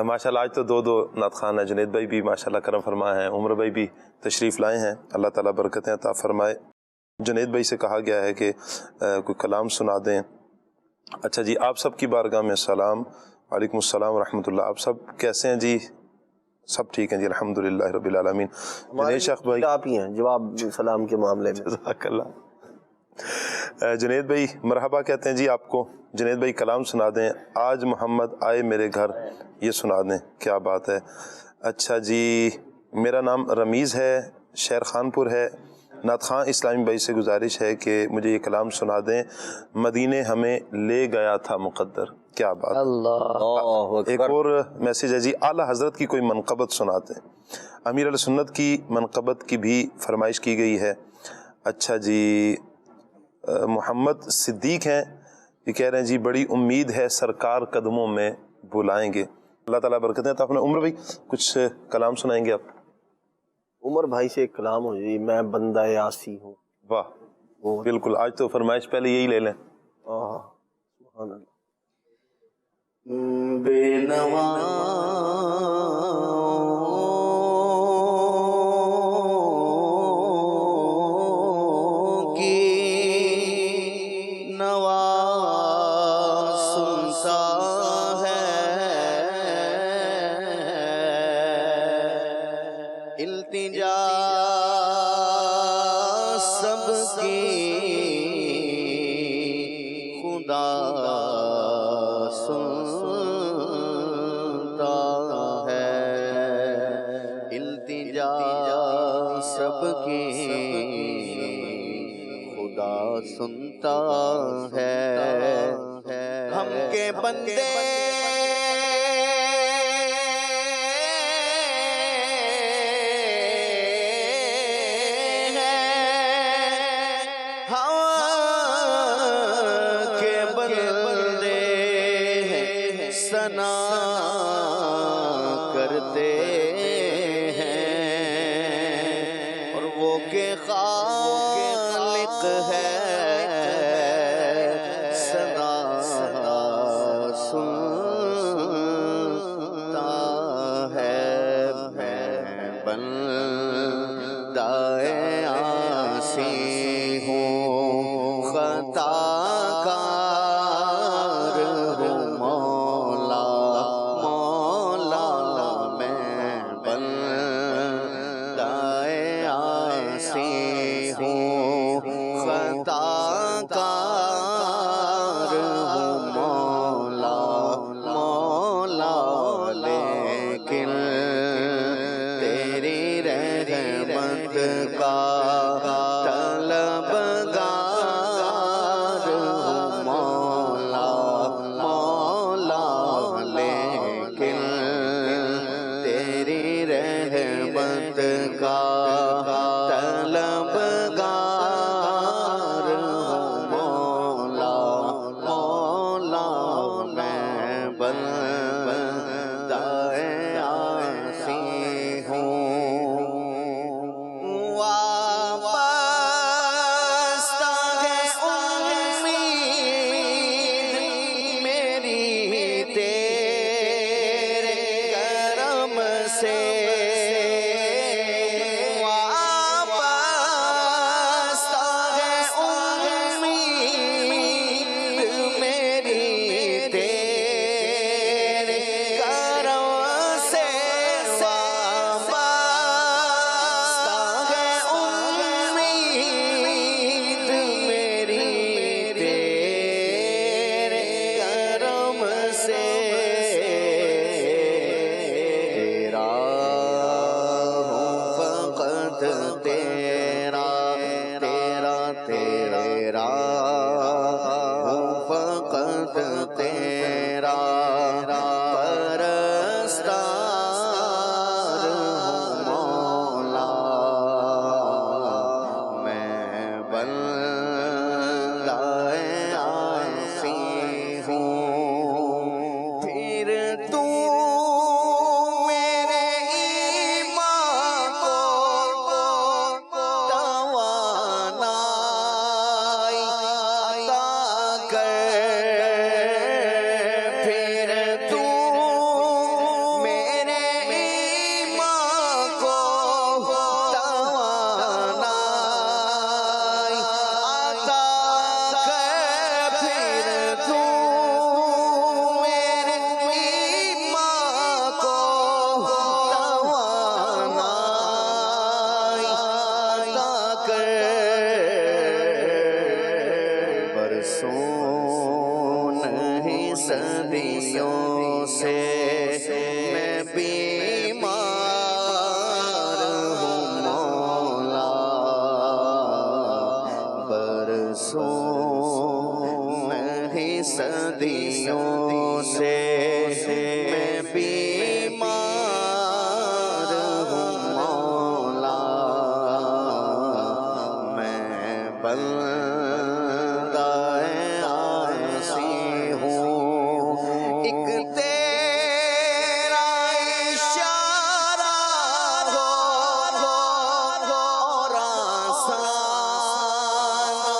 ماشاءاللہ آج تو دو نعت خوان ہیں، جنید بھائی بھی ماشاءاللہ کرم فرمائے ہیں، عمر بھائی بھی تشریف لائے ہیں، اللہ تعالیٰ برکتیں عطا فرمائے۔ جنید بھائی سے کہا گیا ہے کہ کوئی کلام سنا دیں۔ اچھا جی، آپ سب کی بارگاہ میں سلام، وعلیکم السلام ورحمۃ اللہ۔ آپ سب کیسے ہیں جی؟ سب ٹھیک ہیں جی، الحمدللہ رب العالمین۔ جنید شیخ بھائی آپ ہی ہیں جواب سلام کے معاملے میں۔ جزاک اللہ۔ جنید بھائی مرحبا کہتے ہیں جی آپ کو۔ جنید بھائی کلام سنا دیں، آج محمد آئے میرے گھر، یہ سنا دیں، کیا بات ہے۔ اچھا جی، میرا نام رمیز ہے، شہر خانپور ہے۔ نعت خواں اسلامی بھائی سے گزارش ہے کہ مجھے یہ کلام سنا دیں، مدینے ہمیں لے گیا تھا مقدر، کیا بات۔ اللہ ایک اور میسیج ہے جی، اعلیٰ حضرت کی کوئی منقبت سناتے ہیں۔ امیر علیہ سنت کی منقبت کی بھی فرمائش کی گئی ہے۔ اچھا جی، محمد صدیق ہیں، یہ کہہ رہے ہیں جی بڑی امید ہے سرکار قدموں میں بلائیں گے، اللہ تعالیٰ برکتیں عطا فرمائے۔ عمر بھائی کچھ کلام سنائیں گے آپ؟ عمر بھائی سے ایک کلام ہو جی، میں بندہ عاصی ہوں۔ واہ بالکل، آج تو فرمائش پہلے یہی لے لیں۔ سبحان اللہ۔ بے نوا کی نوا سنتا ہے، التجا سب کی خدا سنتا ہے، التجا سب کی خدا سنتا ہے، ہم کے بندے ثنا کرتے ہیں، اور وہ کہ خالق ہے ثنا سنتا ہے، میں بندہ عاصی ہوں، خطا کار ہوں، مولا مولا میں برسوں نہیں صدیوں سے میں بیمار ہوں مولا، برسوں نہیں صدیوں سے میں بیمار ہوں مولا، میں بندہ عاصی ہوں، ایک تیرا اشارہ ہو اور آسان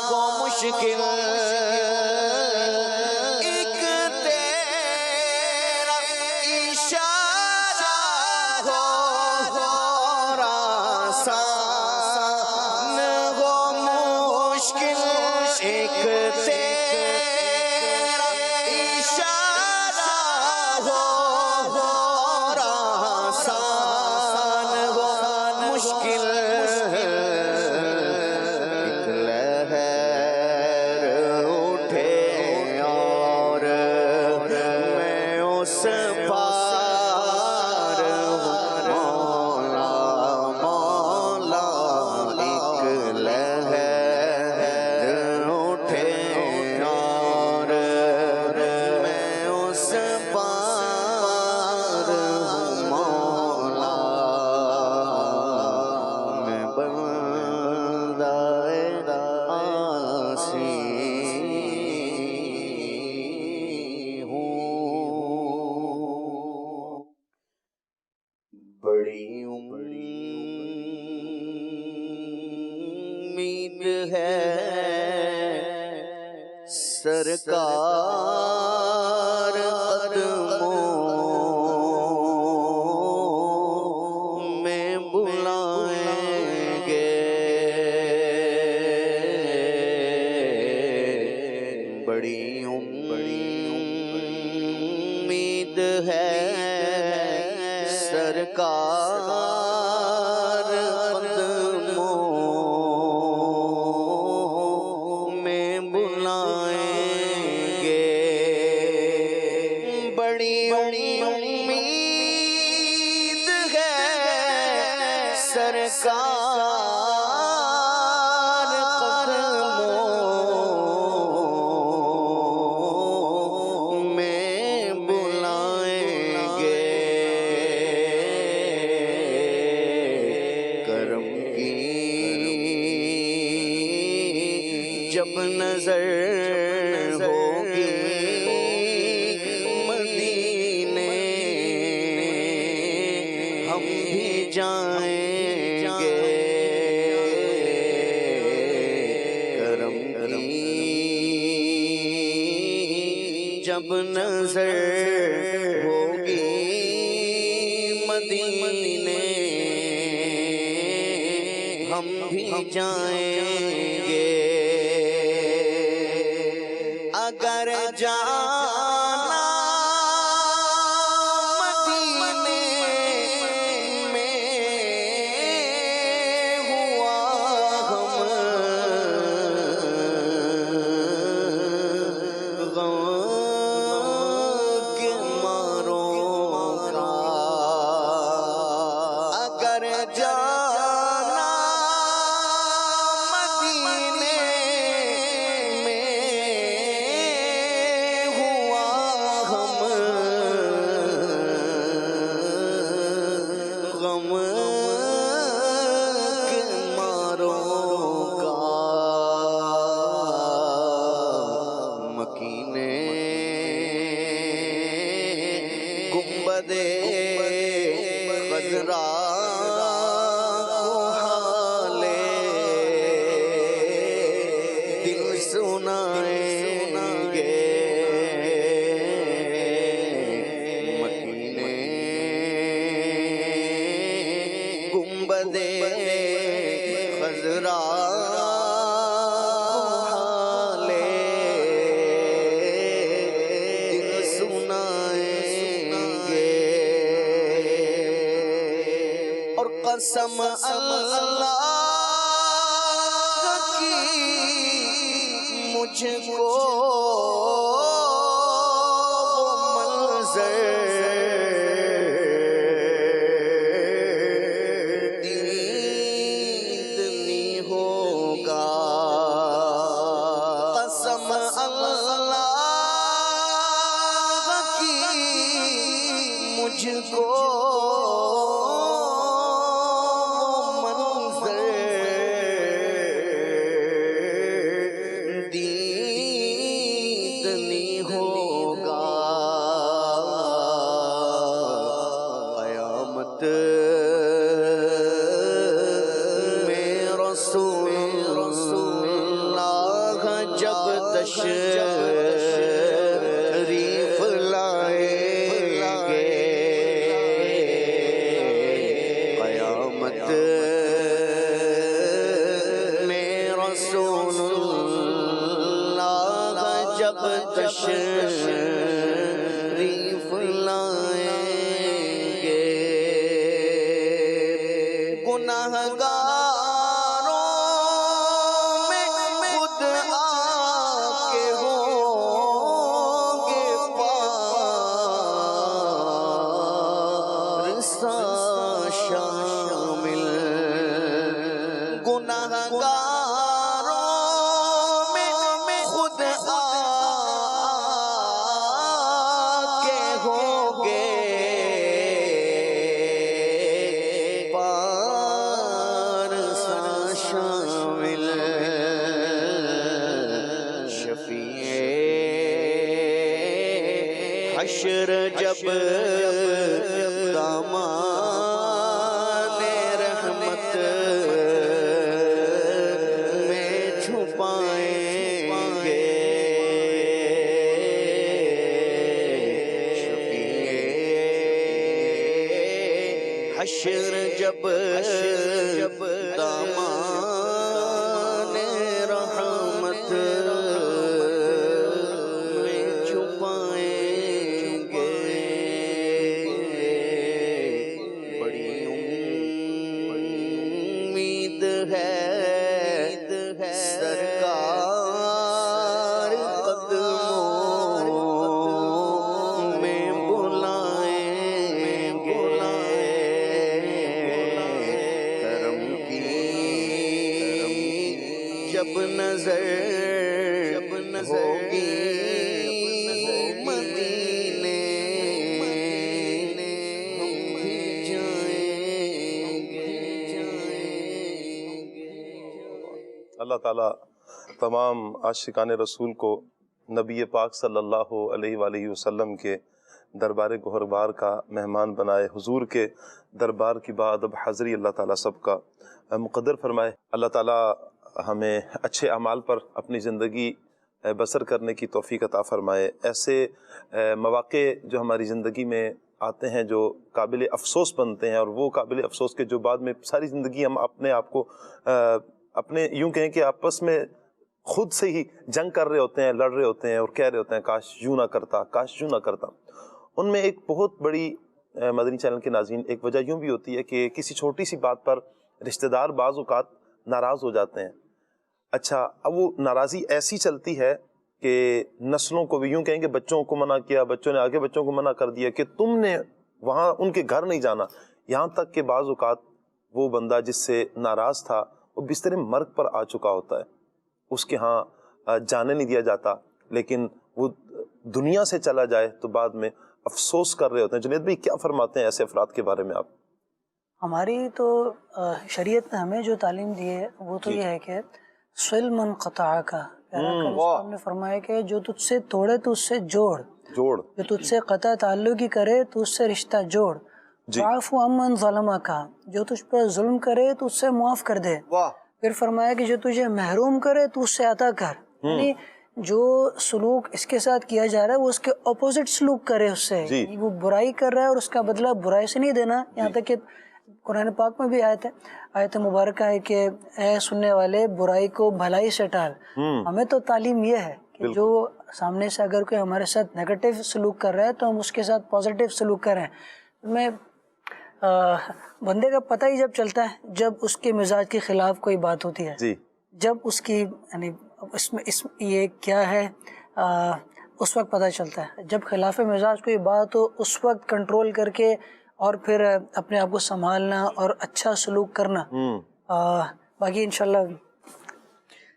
ہو مشکل، ایک تیرا اشارہ ہو اور آسان ہو مشکل، ایک تیرا اشارہ ہو اور آسان ہو مشکل، ایک لہر اٹھے اور میں اس پار ہوں مولا، مولا، ایک لہر اٹھے اور میں اس پار ہوں مولا، میں بندہ عاصی ہوں، بڑی امید ہے سرکار قدموں میں بلائیں گے، بڑی امید ہے سرکار قدموں میں بلائیں گے، بڑی امید ہے سرکار قدموں میں بلائیں گے، کرم کی جب نظر ہوگی مدینے ہم بھی جائیں گے، کرم کی جب نظر ہوگی مدینے ہم بھی جائیں گے، اگر جانا مدینے میں ہوا غم کے ماروں کا، اگر جانا مدینے میں ہوا غم کے ماروں کا، مکینے گنبد خضرا کو حالے دل سنائیں گے، مکینے گنبد خضرا حالے دل سنائیں گے، اور قسم اللہ کی مجھ کو وہ منظر دید نہیں ہوگا، قسم اللہ کی مجھ کو تشریف لائیں گے، قیامت میں رسول اللہ جب تشریف لائیں گے، گناہگاروں میں خود کے ہوں گے پارسا شامل، گناہگاروں میں خود کے ہوں گے پارسا شامل، حشر جب دامان رحمت میں چھپائیں گے، حشر جب دامان رحمت میں چھپائیں گے، بڑی امید ہے سرکار قدموں میں بلائیں گے، کرم کی جب نظر ہوگی مدینے ہم بھی جائیں گے۔ اللہ تعالیٰ تمام عاشقان رسول کو نبی پاک صلی اللہ علیہ وآلہ وسلم کے دربار گہربار کا مہمان بنائے، حضور کے دربار کی بعد اب حاضری اللہ تعالیٰ سب کا مقدر فرمائے۔ اللہ تعالیٰ ہمیں اچھے اعمال پر اپنی زندگی بسر کرنے کی توفیق عطا فرمائے۔ ایسے مواقع جو ہماری زندگی میں آتے ہیں جو قابل افسوس بنتے ہیں، اور وہ قابل افسوس کے جو بعد میں ساری زندگی ہم اپنے آپ کو اپنے یوں کہیں کہ آپس میں خود سے ہی جنگ کر رہے ہوتے ہیں، لڑ رہے ہوتے ہیں اور کہہ رہے ہوتے ہیں کاش یوں نہ کرتا، کاش یوں نہ کرتا۔ ان میں ایک بہت بڑی مدنی چینل کے ناظرین ایک وجہ یوں بھی ہوتی ہے کہ کسی چھوٹی سی بات پر رشتہ دار بعض اوقات ناراض ہو جاتے ہیں۔ اچھا، اب وہ ناراضی ایسی چلتی ہے کہ نسلوں کو بھی یوں کہیں کہ بچوں کو منع کیا، بچوں نے آگے بچوں کو منع کر دیا کہ تم نے وہاں ان کے گھر نہیں جانا، یہاں تک کہ بعض اوقات وہ بندہ جس سے ناراض تھا وہ بستر مرگ پر آ چکا ہوتا ہے، اس کے ہاں جانے نہیں دیا جاتا، لیکن وہ دنیا سے چلا جائے تو بعد میں افسوس کر رہے ہوتے ہیں۔ جنید بھائی کیا فرماتے ہیں ایسے افراد کے بارے میں آپ؟ ہماری تو شریعت نے ہمیں جو تعلیم دی ہے وہ تو یہ ہے کہ صل من قطعک، ہم نے فرمایا کہ جو تجھ سے توڑے تو اس سے جوڑ، جو تجھ سے قطع تعلقی کرے تو اس سے رشتہ جوڑ، واعف عمن ظلمک، جو تجھ پر ظلم کرے تو اس سے معاف کر دے، پھر فرمایا کہ جو تجھے محروم کرے تو اس سے عطا کر، یعنی جو سلوک اس کے ساتھ کیا جا رہا ہے وہ اس کے اپوزٹ سلوک کرے اس سے، وہ برائی کر رہا ہے اور اس کا بدلہ برائی سے نہیں دینا۔ یہاں تک کہ قرآن پاک میں بھی آیت مبارکہ ہے کہ اے سننے والے برائی کو بھلائی سے ٹال۔ ہمیں تو تعلیم یہ ہے کہ جو سامنے سے اگر کوئی ہمارے ساتھ نیگیٹو سلوک کر رہا ہے تو ہم اس کے ساتھ پازیٹیو سلوک کریں۔ میں بندے کا پتہ ہی جب چلتا ہے جب اس کے مزاج کے خلاف کوئی بات ہوتی ہے، جب اس کی یعنی اس یہ کیا ہے اس وقت پتہ چلتا ہے جب خلاف مزاج کوئی بات ہو، اس وقت کنٹرول کر کے اور پھر اپنے آپ کو سنبھالنا اور اچھا سلوک کرنا. باقی انشاءاللہ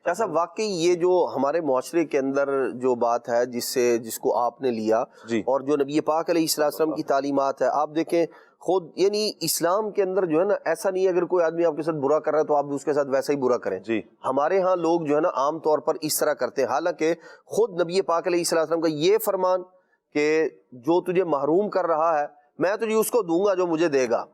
شاہ صاحب واقعی یہ جو ہمارے معاشرے کے اندر جو بات ہے جس کو آپ نے لیا اور جو نبی پاک علیہ السلام کی تعلیمات ہے، آپ دیکھیں خود یعنی اسلام کے اندر جو ہے نا ایسا نہیں ہے اگر کوئی آدمی آپ کے ساتھ برا کر رہا ہے تو آپ بھی اس کے ساتھ ویسا ہی برا کریں. ہمارے ہاں لوگ جو ہے نا عام طور پر اس طرح کرتے ہیں، حالانکہ خود نبی پاک علیہ السلام کا یہ فرمان کہ جو تجھے محروم کر رہا ہے میں تجھے اس کو دوں گا جو مجھے دے گا.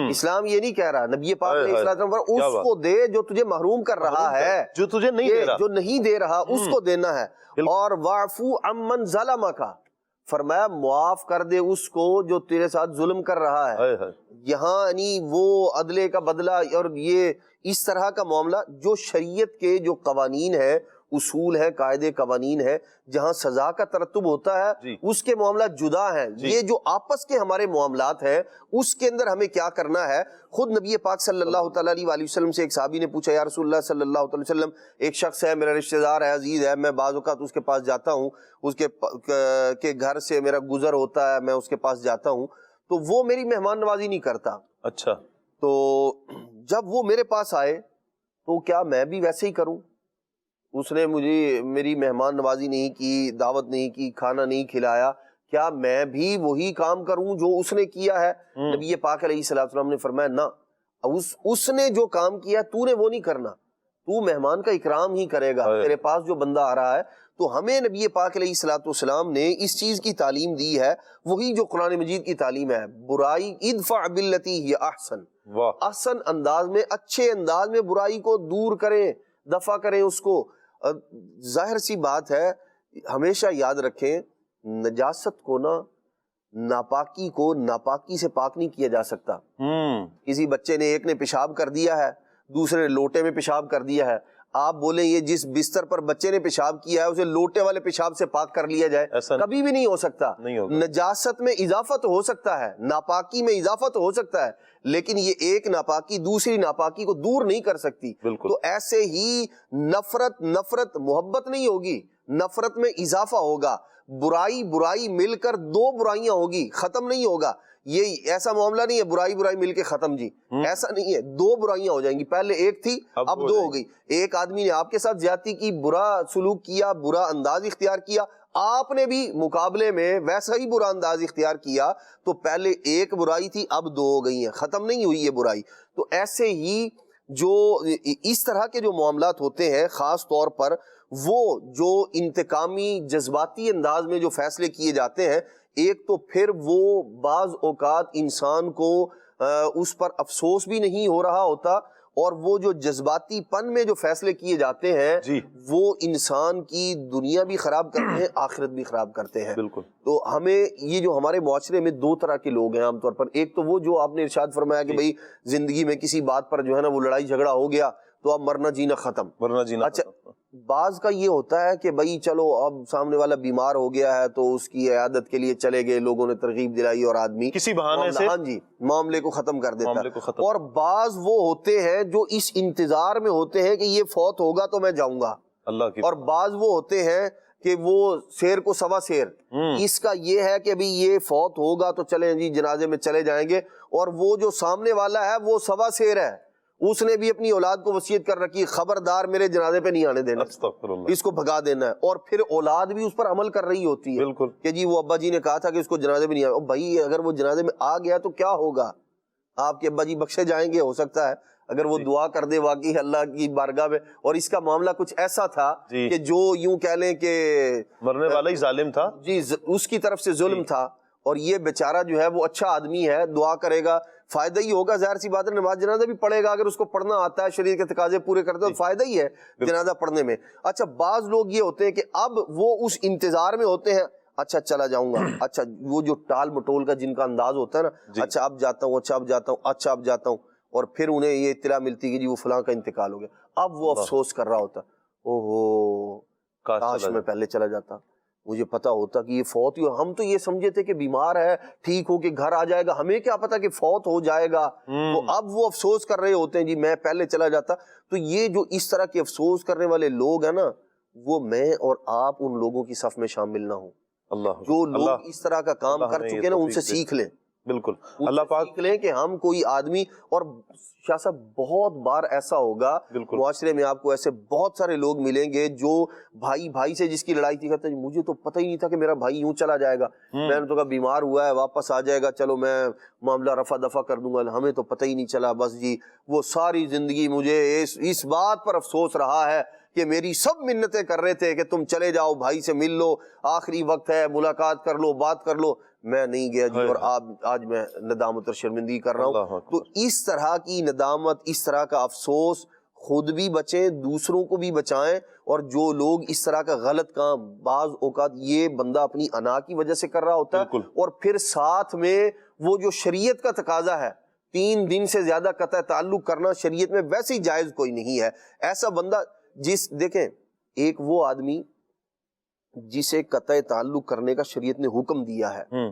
اسلام یہ نہیں کہہ رہا، نبی پاک علیہ السلام اس کو دے جو تجھے محروم کر رہا ہے، جو تجھے نہیں دے رہا اس کو دینا ہے. اور واعفو عمن ظلمک، فرمایا معاف کر دے اس کو جو تیرے ساتھ ظلم کر رہا ہے. یہاں یعنی وہ عدلے کا بدلہ اور یہ اس طرح کا معاملہ جو شریعت کے جو قوانین ہے، اصول ہے، قاعدے قوانین ہے، جہاں سزا کا ترتب ہوتا ہے اس کے معاملات جدا ہیں. یہ جو آپس کے ہمارے معاملات ہیں اس کے اندر ہمیں کیا کرنا ہے. خود نبی پاک صلی اللہ تعالیٰ علیہ وسلم سے ایک صحابی نے پوچھا، یا رسول اللہ صلی اللہ علیہ وسلم ایک شخص ہے میرا رشتہ دار ہے، عزیز ہے، میں بعض اوقات اس کے پاس جاتا ہوں، اس کے گھر سے میرا گزر ہوتا ہے، میں اس کے پاس جاتا ہوں تو وہ میری مہمان نوازی نہیں کرتا. اچھا، تو جب وہ میرے پاس آئے تو کیا میں بھی ویسے ہی کروں؟ اس نے مجھے میری مہمان نوازی نہیں کی، دعوت نہیں کی، کھانا نہیں کھلایا، کیا میں بھی وہی کام کروں جو اس نے کیا ہے؟ نبی پاک علیہ السلام نے فرمایا نہ، اس نے جو کام کیا تو نے وہ نہیں کرنا، تو مہمان کا اکرام ہی کرے گا. تیرے پاس جو بندہ آ رہا ہے تو ہمیں نبی پاک علیہ السلام نے اس چیز کی تعلیم دی ہے، وہی جو قرآن مجید کی تعلیم ہے. برائی ادفع باللتی ہی احسن، احسن انداز میں، اچھے انداز میں برائی کو دور کریں، دفع کریں اس کو. ظاہر سی بات ہے، ہمیشہ یاد رکھیں نجاست کو نا، ناپاکی کو ناپاکی سے پاک نہیں کیا جا سکتا. کسی بچے نے ایک نے پیشاب کر دیا ہے، دوسرے نے لوٹے میں پیشاب کر دیا ہے، آپ بولیں یہ جس بستر پر بچے نے پیشاب کیا ہے اسے لوٹے والے پیشاب سے پاک کر لیا جائے، کبھی بھی نہیں ہو سکتا. نجاست میں اضافہ تو ہو سکتا ہے، ناپاکی میں اضافہ تو ہو سکتا ہے، لیکن یہ ایک ناپاکی دوسری ناپاکی کو دور نہیں کر سکتی. تو ایسے ہی نفرت محبت نہیں ہوگی، نفرت میں اضافہ ہوگا. برائی مل کر دو برائیاں ہوگی، ختم نہیں ہوگا. یہ ایسا معاملہ نہیں ہے برائی مل کے ختم، جی ایسا نہیں ہے. دو برائیاں ہو جائیں گی، پہلے ایک تھی اب دو ہو گئی. ایک آدمی نے آپ کے ساتھ زیادتی کی، برا سلوک کیا، برا انداز اختیار کیا، آپ نے بھی مقابلے میں ویسا ہی برا انداز اختیار کیا، تو پہلے ایک برائی تھی اب دو ہو گئی ہیں، ختم نہیں ہوئی یہ برائی. تو ایسے ہی جو اس طرح کے جو معاملات ہوتے ہیں، خاص طور پر وہ جو انتقامی جذباتی انداز میں جو فیصلے کیے جاتے ہیں، ایک تو پھر وہ بعض اوقات انسان کو اس پر افسوس بھی نہیں ہو رہا ہوتا، اور وہ جو جذباتی پن میں جو فیصلے کیے جاتے ہیں وہ انسان کی دنیا بھی خراب کرتے ہیں، آخرت بھی خراب کرتے ہیں. بالکل. تو ہمیں یہ جو ہمارے معاشرے میں دو طرح کے لوگ ہیں عام طور پر، ایک تو وہ جو آپ نے ارشاد فرمایا کہ بھئی زندگی میں کسی بات پر جو ہے نا وہ لڑائی جھگڑا ہو گیا تو اب مرنا جینا ختم. اچھا، بعض کا یہ ہوتا ہے کہ بھائی چلو اب سامنے والا بیمار ہو گیا ہے تو اس کی عیادت کے لیے چلے گئے، لوگوں نے ترغیب دلائی اور آدمی کسی بہانے سے معاملے کو ختم کر دیتا ہے. اور بعض وہ ہوتے ہیں جو اس انتظار میں ہوتے ہیں کہ یہ فوت ہوگا تو میں جاؤں گا، اور بعض وہ ہوتے ہیں کہ وہ شیر کو سوا شیر، اس کا یہ ہے کہ ابھی یہ فوت ہوگا تو چلیں جی جنازے میں چلے جائیں گے، اور وہ جو سامنے والا ہے وہ سوا شیر ہے، اس نے بھی اپنی اولاد کو وصیت کر رکی خبردار میرے جنازے پہ نہیں آنے دینا، اس کو بھگا دینا ہے. اور پھر اولاد بھی اس پر عمل کر رہی ہوتی ہے کہ جی وہ ابا جی نے کہا تھا کہ اس کو جنازے میں نہیں آنا. بھائی اگر وہ جنازے میں آ گیا تو کیا ہوگا؟ آپ کے ابا جی بخشے جائیں گے، ہو سکتا ہے اگر وہ دعا کر دے واقعی اللہ کی بارگاہ میں. اور اس کا معاملہ کچھ ایسا تھا کہ جو یوں کہہ لیں کہ مرنے والا ہی ظالم تھا، جی اس کی طرف سے ظلم تھا، اور یہ بیچارہ جو ہے وہ اچھا آدمی ہے، دعا کرے گا، فائدہ ہی ہوگا. ظاہر سی بات ہے نماز جنازہ بھی پڑھے گا، اگر اس کو پڑھنا آتا ہے، شریعت کے تقاضے پورے کرتا ہے تو فائدہ ہی ہے جنازہ پڑھنے میں. اچھا، بعض لوگ یہ ہوتے ہیں کہ اب وہ اس انتظار میں ہوتے ہیں، اچھا چلا جاؤں گا، اچھا وہ جو ٹال مٹول کا جن کا انداز ہوتا ہے نا، اچھا اب جاتا ہوں، اچھا اب جاتا ہوں، اچھا اب جاتا ہوں، اور پھر انہیں یہ اطلاع ملتی کہ جی وہ فلاں کا انتقال ہو گیا. اب وہ افسوس کر رہا ہوتا، اوہو کاش میں پہلے چلا جاتا، مجھے پتا ہوتا کہ یہ فوت ہوا. ہم تو یہ سمجھے تھے کہ بیمار ہے، ٹھیک ہو کے گھر آ جائے گا، ہمیں کیا پتا کہ فوت ہو جائے گا. تو اب وہ افسوس کر رہے ہوتے ہیں جی میں پہلے چلا جاتا. تو یہ جو اس طرح کے افسوس کرنے والے لوگ ہیں نا، وہ میں اور آپ ان لوگوں کی صف میں شامل نہ ہوں اللہ جو لوگ اس طرح کا کام کر چکے نا، ان سے سیکھ لیں، بالکل اللہ پاک سیکھ لیں کہ ہم کوئی آدمی، اور شاہ صاحب بہت بار ایسا ہوگا معاشرے میں آپ کو ایسے بہت سارے لوگ ملیں گے جو بھائی بھائی سے جس کی لڑائی تھی، کہتے ہیں مجھے تو پتہ ہی نہیں تھا کہ میرا بھائی یوں چلا جائے گا، میں نے تو کہا بیمار ہوا ہے واپس آ جائے گا، چلو میں معاملہ رفع دفع کر دوں گا، ہمیں تو پتہ ہی نہیں چلا، بس جی وہ ساری زندگی مجھے اس بات پر افسوس رہا ہے کہ میری سب منتیں کر رہے تھے کہ تم چلے جاؤ، بھائی سے مل لو، آخری وقت ہے، ملاقات کر لو، بات کر لو، میں نہیں گیا جی، اور آج میں ندامت اور شرمندگی کر رہا ہوں۔ تو اس طرح کی ندامت، اس طرح کا افسوس، خود بھی بچیں، دوسروں کو بھی بچائیں، اور جو لوگ اس طرح کا غلط کام، بعض اوقات یہ بندہ اپنی انا کی وجہ سے کر رہا ہوتا ہے، اور پھر ساتھ میں وہ جو شریعت کا تقاضا ہے 3 دن سے زیادہ قطع تعلق کرنا شریعت میں ویسے ہی جائز کوئی نہیں ہے، ایسا بندہ دیکھیں ایک وہ آدمی جسے قطع تعلق کرنے کا شریعت نے حکم دیا ہے،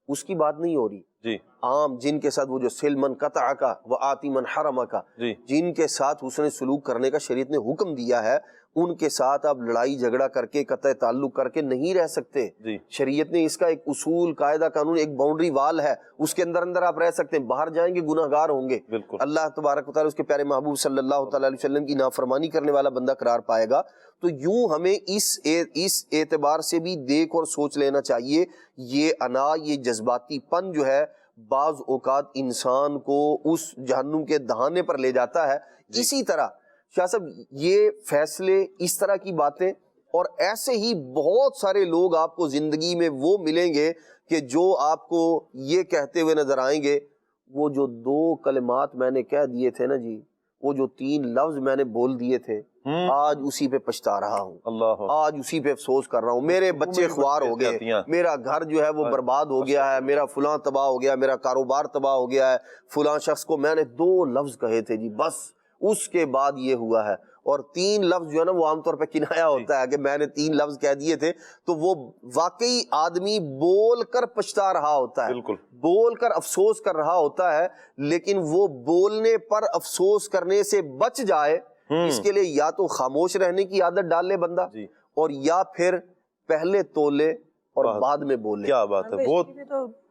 اس کی بات نہیں ہو رہی جی، عام جن کے ساتھ وہ جو سل من قطع کا و آتی من حرم کا، جن کے ساتھ حسن سلوک کرنے کا شریعت نے حکم دیا ہے، ان کے ساتھ آپ لڑائی جھگڑا کر کے قطع تعلق کر کے نہیں رہ سکتے۔ شریعت نے اس کا ایک اصول، قاعدہ، قانون، ایک باؤنڈری وال ہے، اس کے اندر آپ رہ سکتے ہیں، باہر جائیں گے گناہ گار ہوں گے، اللہ تبارک و تعالیٰ اس کے پیارے محبوب صلی اللہ تعالیٰ علیہ وسلم کی نافرمانی کرنے والا بندہ قرار پائے گا۔ تو یوں ہمیں اس اعتبار سے بھی دیکھ اور سوچ لینا چاہیے، یہ انا، یہ جذباتی پن جو ہے بعض اوقات انسان کو اس جہنم کے دہانے پر لے جاتا ہے۔ اسی طرح شاہ صاحب یہ فیصلے، اس طرح کی باتیں، اور ایسے ہی بہت سارے لوگ آپ کو زندگی میں وہ ملیں گے کہ جو آپ کو یہ کہتے ہوئے نظر آئیں گے، وہ جو 2 کلمات میں نے کہہ دیے تھے نا جی، وہ جو 3 لفظ میں نے بول دیے تھے، آج اسی پہ پچھتا رہا ہوں، آج اسی پہ افسوس کر رہا ہوں، میرے بچے خوار ہو گئے، میرا گھر جو ہے وہ برباد ہو گیا ہے، میرا فلاں تباہ ہو گیا، میرا کاروبار تباہ ہو گیا ہے، فلاں شخص کو میں نے 2 لفظ کہے تھے جی، بس اس کے بعد یہ ہوا ہے۔ اور 3 لفظ جو ہے نا وہ عام طور پہ کنایا ہوتا ہے کہ میں نے 3 لفظ کہہ دیے تھے، تو وہ واقعی آدمی بول کر پچھتا رہا ہوتا ہے، بول کر افسوس کر رہا ہوتا ہے، لیکن وہ بولنے پر افسوس کرنے سے بچ جائے، اس کے لیے یا تو خاموش رہنے کی عادت ڈال لے بندہ، اور یا پھر پہلے تولے اور بعد میں بولے۔ کیا بات ہے،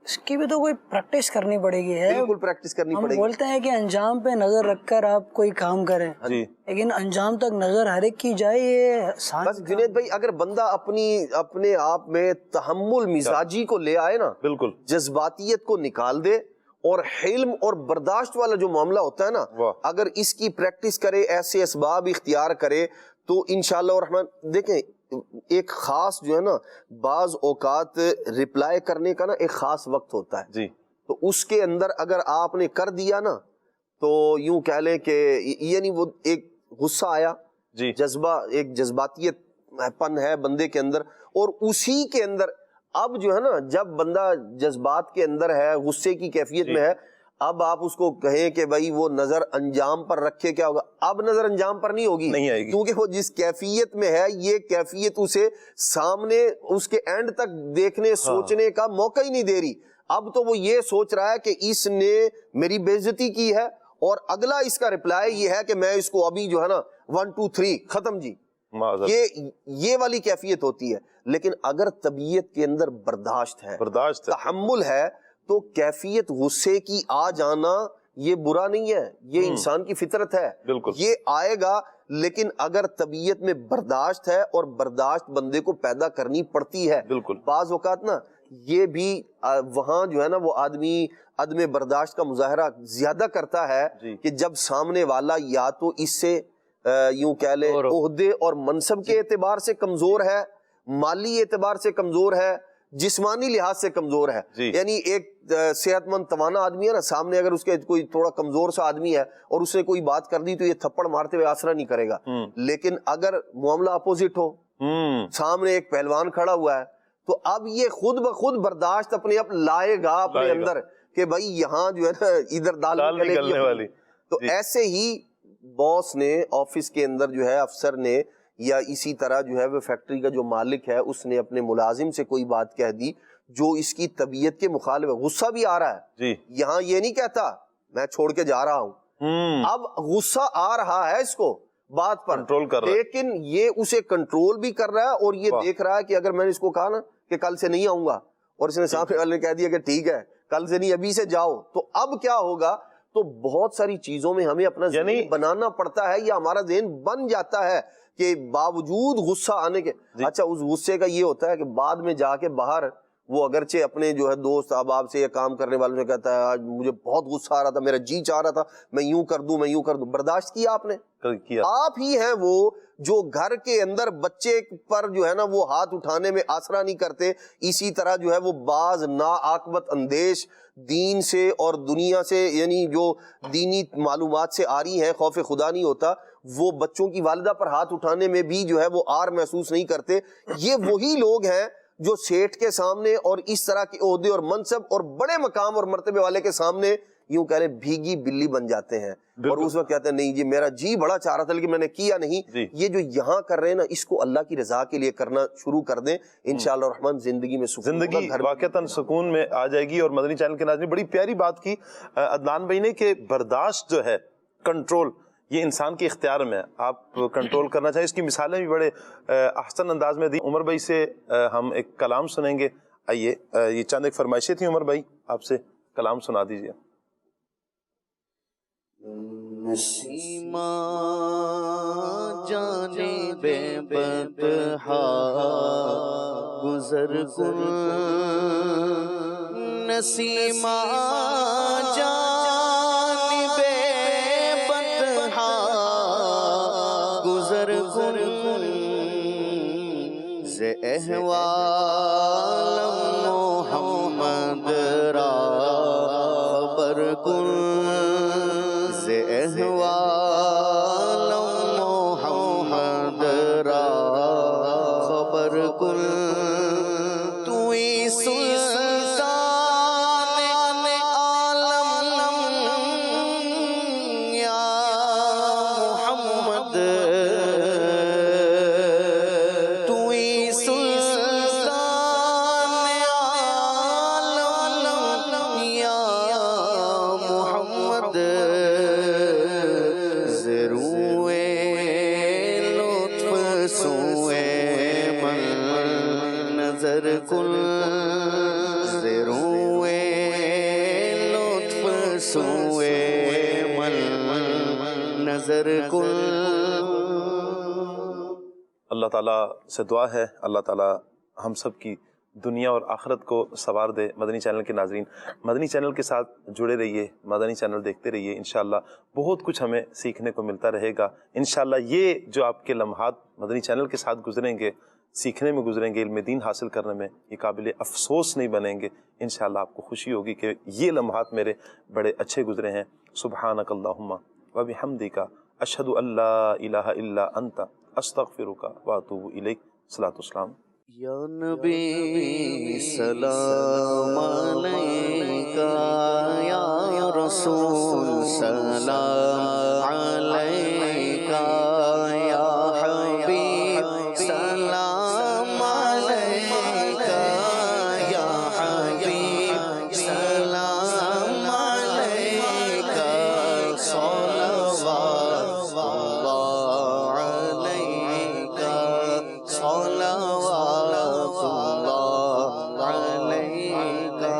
اس کی بھی تو کوئی پریکٹس کرنی پڑے گی ہے، بالکل پریکٹس کرنی پڑے گی۔ ہم بولتے ہیں کہ انجام پہ نظر رکھ کر آپ کوئی کام کریں، لیکن انجام تک نظر ہر ایک کی جائے، یہ بس جنید بھائی اگر بندہ اپنے آپ میں تحمل مزاجی کو لے آئے نا، بالکل جذباتیت کو نکال دے، اور حلم اور برداشت والا جو معاملہ ہوتا ہے نا، اگر اس کی پریکٹس کرے، ایسے اسباب اختیار کرے، تو انشاءاللہ الرحمن دیکھیں ایک خاص جو ہے نا، بعض اوقات رپلائی کرنے کا نا ایک خاص وقت ہوتا ہے جی، تو اس کے اندر اگر آپ نے کر دیا نا، تو یوں کہہ لیں کہ یعنی وہ ایک غصہ آیا جی، جذبہ، ایک جذباتیت پن ہے بندے کے اندر، اور اسی کے اندر اب جو ہے نا، جب بندہ جذبات کے اندر ہے، غصے کی کیفیت میں ہے، اب آپ اس کو کہیں کہ بھائی وہ نظر انجام پر رکھے، کیا ہوگا؟ اب نظر انجام پر نہیں ہوگی، نہیں آئے گی، کیونکہ وہ جس کیفیت میں ہے، یہ کیفیت اسے سامنے اس کے اینڈ تک دیکھنے سوچنے کا موقع ہی نہیں دے رہی۔ اب تو وہ یہ سوچ رہا ہے کہ اس نے میری بے عزتی کی ہے، اور اگلا اس کا رپلائی یہ ہے کہ میں اس کو ابھی جو ہے نا 1 2 3 ختم جی، یہ والی کیفیت ہوتی ہے۔ لیکن اگر طبیعت کے اندر برداشت ہے، تحمل ہے، تو کیفیت غصے کی آ جانا یہ برا نہیں ہے، یہ انسان کی فطرت ہے، یہ آئے گا، لیکن اگر طبیعت میں برداشت ہے، اور برداشت بندے کو پیدا کرنی پڑتی ہے، بعض اوقات نا یہ بھی وہاں جو ہے نا وہ آدمی عدم برداشت کا مظاہرہ زیادہ کرتا ہے کہ جب سامنے والا یا تو اس سے یوں کہہ لیں عہدے اور منصب کے اعتبار سے کمزور ہے، مالی اعتبار سے کمزور ہے، جسمانی لحاظ سے کمزور ہے، یعنی ایک صحت مند توانا آدمی ہے نا، سامنے اگر اس کے کوئی تھوڑا کمزور سا آدمی ہے اور اس نے کوئی بات کر دی تو یہ تھپڑ مارتے ہوئے آسرا نہیں کرے گا۔ لیکن اگر معاملہ اپوزٹ ہو، سامنے ایک پہلوان کھڑا ہوا ہے، تو اب یہ خود بخود برداشت اپنے آپ لائے گا اپنے اندر کہ بھائی یہاں جو ہے نا ادھر دال نکلنے والی۔ تو ایسے ہی باس نے آفس کے اندر جو ہے افسر نے، یا اسی طرح جو ہے وہ فیکٹری کا جو مالک ہے اس نے اپنے ملازم سے کوئی بات کہہ دی جو اس کی طبیعت کے مخالف ہے، غصہ بھی آ رہا ہے، یہاں یہ نہیں کہتا میں چھوڑ کے جا رہا ہوں، اب غصہ آ رہا ہے اس کو، بات پر کنٹرول کر رہا ہے، لیکن یہ اسے کنٹرول بھی کر رہا ہے اور یہ دیکھ رہا ہے کہ اگر میں نے اس کو کہا نا کہ کل سے نہیں آؤں گا اور اس نے سامنے والے نے کہہ دیا کہ ٹھیک ہے کل سے نہیں ابھی سے جاؤ، تو اب کیا ہوگا؟ تو بہت ساری چیزوں میں ہمیں اپنا ذہن بنانا پڑتا ہے یا ہمارا ذہن بن جاتا ہے کہ باوجود غصہ آنے کے اچھا اس غصے کا یہ ہوتا ہے کہ بعد میں جا کے باہر وہ اگرچہ اپنے جو ہے دوست احباب سے یا کام کرنے والوں سے کہتا ہے آج مجھے بہت غصہ آ رہا تھا، میرا جی چاہ رہا تھا میں یوں کر دوں میں یوں کر دوں، برداشت کیا آپ نے؟ آپ ہی ہیں وہ جو گھر کے اندر بچے پر جو ہے نا وہ ہاتھ اٹھانے میں آسرا نہیں کرتے، اسی طرح جو ہے وہ بعض ناعاقبت اندیش دین سے اور دنیا سے یعنی جو دینی معلومات سے آ رہی ہیں، خوف خدا نہیں ہوتا، وہ بچوں کی والدہ پر ہاتھ اٹھانے میں بھی جو ہے وہ آر محسوس نہیں کرتے۔ یہ وہی لوگ ہیں جو سیٹھ کے سامنے اور اس طرح کے عہدے اور منصب اور بڑے مقام اور مرتبے والے کے سامنے یوں کہہ رہے بھیگی بلی بن جاتے ہیں اور اس وقت کہتے ہیں نہیں جی میرا جی بڑا چاہ رہا تھا لیکن میں نے کیا نہیں۔ یہ جو یہاں کر رہے ہیں نا اس کو اللہ کی رضا کے لیے کرنا شروع کر دیں، انشاءاللہ الرحمن زندگی میں سکون، زندگی واقعتاً سکون میں آ جائے گی۔ اور مدنی چینل کے ناظرین بڑی پیاری بات کی عدنان بھائی نے کہ برداشت جو ہے، کنٹرول، یہ انسان کے اختیار میں ہے، آپ کنٹرول کرنا چاہیے۔ اس کی مثالیں بھی بڑے احسن انداز میں دی۔ عمر بھائی سے ہم ایک کلام سنیں گے، آئیے یہ چند ایک فرمائشیں تھیں عمر بھائی، آپ سے کلام سنا دیجیے۔ نسیمہ جانے بے بدہا گزر کن، نسیمہ جانے بے بدہا گزر کن، ز احوال محمد را خبر کن، احوال محمد را خبر کن، توئی سلطان عالم یا محمد، توئی سلطان عالم یا محمد، نظر کن، روئے لطف سوئے من نظر کن۔ اللہ تعالیٰ سے دعا ہے اللہ تعالیٰ ہم سب کی دنیا اور آخرت کو سنوار دے۔ مدنی چینل کے ناظرین مدنی چینل کے ساتھ جڑے رہیے، مدنی چینل دیکھتے رہیے، انشاءاللہ بہت کچھ ہمیں سیکھنے کو ملتا رہے گا۔ انشاءاللہ یہ جو آپ کے لمحات مدنی چینل کے ساتھ گزریں گے، سیکھنے میں گزریں گے، علم دین حاصل کرنے میں، یہ قابل افسوس نہیں بنیں گے۔ انشاءاللہ آپ کو خوشی ہوگی کہ یہ لمحات میرے بڑے اچھے گزرے ہیں۔ سبحانک اللہم و بحمدک اشہد ان لا الہ الا انت استغفرک و اتوب الیک۔ صلاۃ والسلام۔ یا نبی سلام علیکہ، یا رسول سلام علیکہ، یا حبیب سلام علیکہ، یا حبیب سلام علیکہ، صلوات اللہ علیکہ، صلوات اللہ علیکہ،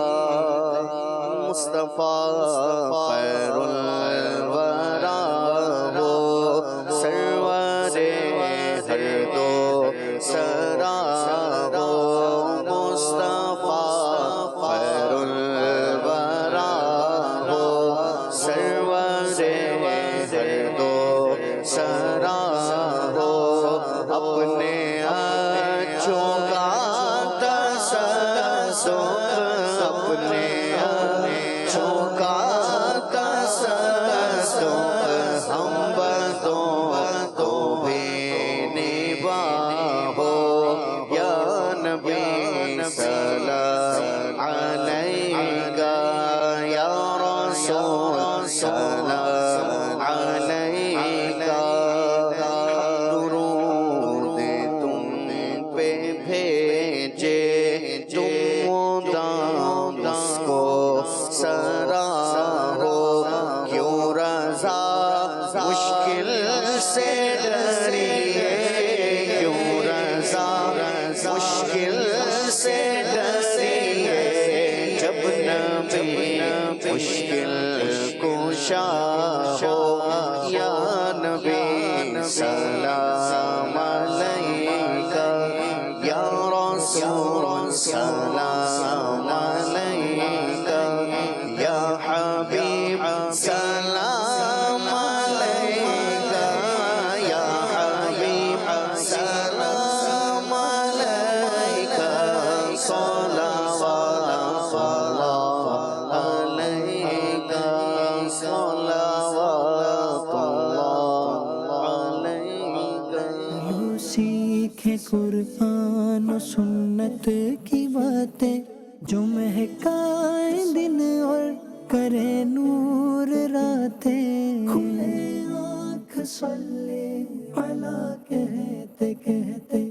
مصطفیٰ خیر الورا ہو، سرور ہر دو سرا ہو، مصطفیٰ خیر الورا ہو، سرور ہر دو سرا ہو، اپنے اچھوں کا تصدق، اپنے اچھوں کا تصدق، ہم بدوں کو بھی نباہو، یا نبی سلام علیکہ، یا رسول سلام علیکہ، درود تم پہ بھیجے تم دام اس کو سرا ہو، کیوں رضا مشکل سے مشکل سے ڈریے جب نبی مشکل کشا ہو یا نبی سلام علیکہ یا رسول سلام علیکہ یا حبیب سلام علیکہ یا حبیب سلام علیکہ صلوات اللہ علیکہ صلوات اللہ علیکہ. سیکھے قرآن و سنت کی باتیں جو مہکائیں دن اور کرے نور راتیں. کھلے آنکھ صلی علی کہتے کہتے